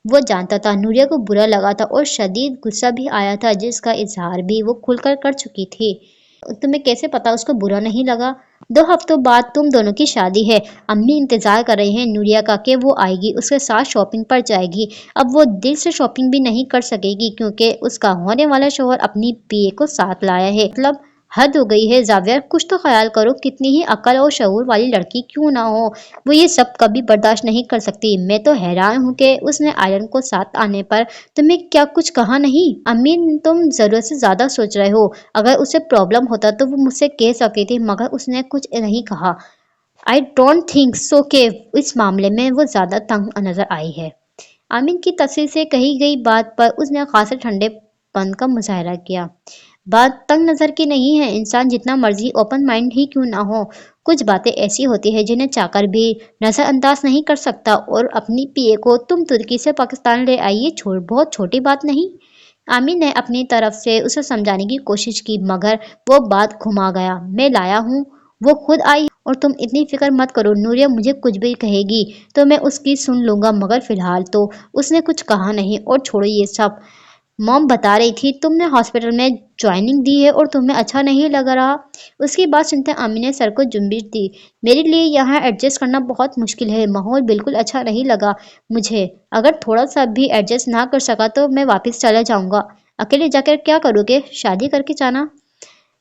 वो जानता था नूरिया को बुरा लगा था और शदीद गुस्सा भी आया था, जिसका इजहार भी वो खुलकर कर चुकी थी। तुम्हें कैसे पता उसको बुरा नहीं लगा? 2 हफ्तों बाद तुम दोनों की शादी है। अम्मी इंतजार कर रही हैं नूरिया का कि वो आएगी, उसके साथ शॉपिंग पर जाएगी। अब वो दिल से शॉपिंग भी नहीं कर सकेगी, क्योंकि उसका होने वाला शौहर अपनी पीए को साथ लाया है। मतलब हद हो गई है जावियर, कुछ तो ख्याल करो। कितनी ही अक्ल और शऊर वाली लड़की क्यों ना हो, वो ये सब कभी बर्दाश्त नहीं कर सकती। मैं तो हैरान हूँ कि उसने आयरन को साथ आने पर तुम्हें क्या कुछ कहा नहीं? अम्मी, तुम जरूरत से ज्यादा सोच रहे हो। अगर उसे प्रॉब्लम होता तो वो मुझसे कह सकती थी, मगर उसने कुछ नहीं कहा। आई डोंट थिंक सो कि इस मामले में वो ज्यादा तंग नजर आई है। आमीन की तफसील से कही गई बात पर उसने खासे ठंडेपन का मुजाहरा किया। बात तंग नजर की नहीं है, इंसान जितना मर्जी ओपन माइंड ही क्यों ना हो, कुछ बातें ऐसी होती है जिन्हें चाहकर भी नजरअंदाज नहीं कर सकता। और अपनी पीए को तुम तुर्की से पाकिस्तान ले आई, ये बहुत छोटी बात नहीं। आमिर ने अपनी तरफ से उसे समझाने की कोशिश की, मगर वो बात घुमा गया। मैं लाया हूँ, वो खुद आई और तुम इतनी फिक्र मत करो, नूरिया मुझे कुछ भी कहेगी तो मैं उसकी सुन लूंगा, मगर फिलहाल तो उसने कुछ कहा नहीं। और छोड़ो ये सब, मॉम बता रही थी तुमने हॉस्पिटल में ज्वाइनिंग दी है और तुम्हें अच्छा नहीं लग रहा। उसकी बात सुनते आमी ने सर को जुम्बिश दी। मेरे लिए यहाँ एडजस्ट करना बहुत मुश्किल है, माहौल बिल्कुल अच्छा नहीं लगा मुझे। अगर थोड़ा सा भी एडजस्ट ना कर सका तो मैं वापस चला जाऊंगा। अकेले जाकर क्या करोगे, शादी करके जाना।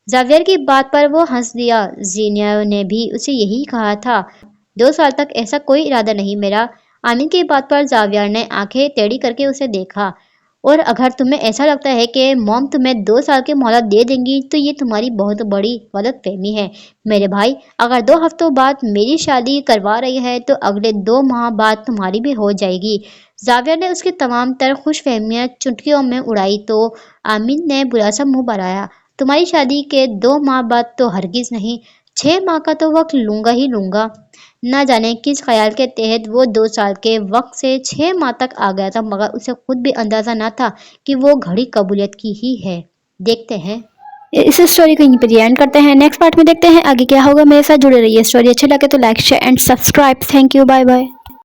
जावियर की बात पर वो हंस दिया। जीनिया ने भी उसे यही कहा था। 2 साल तक ऐसा कोई इरादा नहीं मेरा। आमिर की बात पर जावियर ने आंखें टेढ़ी करके उसे देखा। और अगर तुम्हें ऐसा लगता है कि मॉम तुम्हें 2 साल की मोहलत दे देंगी तो ये तुम्हारी बहुत बड़ी गलतफहमी है मेरे भाई। अगर 2 हफ्तों बाद मेरी शादी करवा रही है तो अगले 2 माह बाद तुम्हारी भी हो जाएगी। जावियर ने उसकी तमाम तर खुशफहमियां चुटकियों में उड़ाई तो आमिर ने बुरा सा मुंह बनाया। तुम्हारी शादी के 2 माह बाद तो हरगिज नहीं, 6 माह का तो वक्त लूंगा ही लूंगा। न जाने किस ख्याल के तहत वो 2 साल के वक्त से 6 माह तक आ गया था, मगर उसे खुद भी अंदाजा न था कि वो घड़ी कबूलियत की ही है। देखते हैं इस स्टोरी को यहीं पर एंड करते हैं। नेक्स्ट पार्ट में देखते हैं आगे क्या होगा। मेरे साथ जुड़े रहिए। स्टोरी अच्छी लगे तो like share and subscribe. Thank you, bye bye.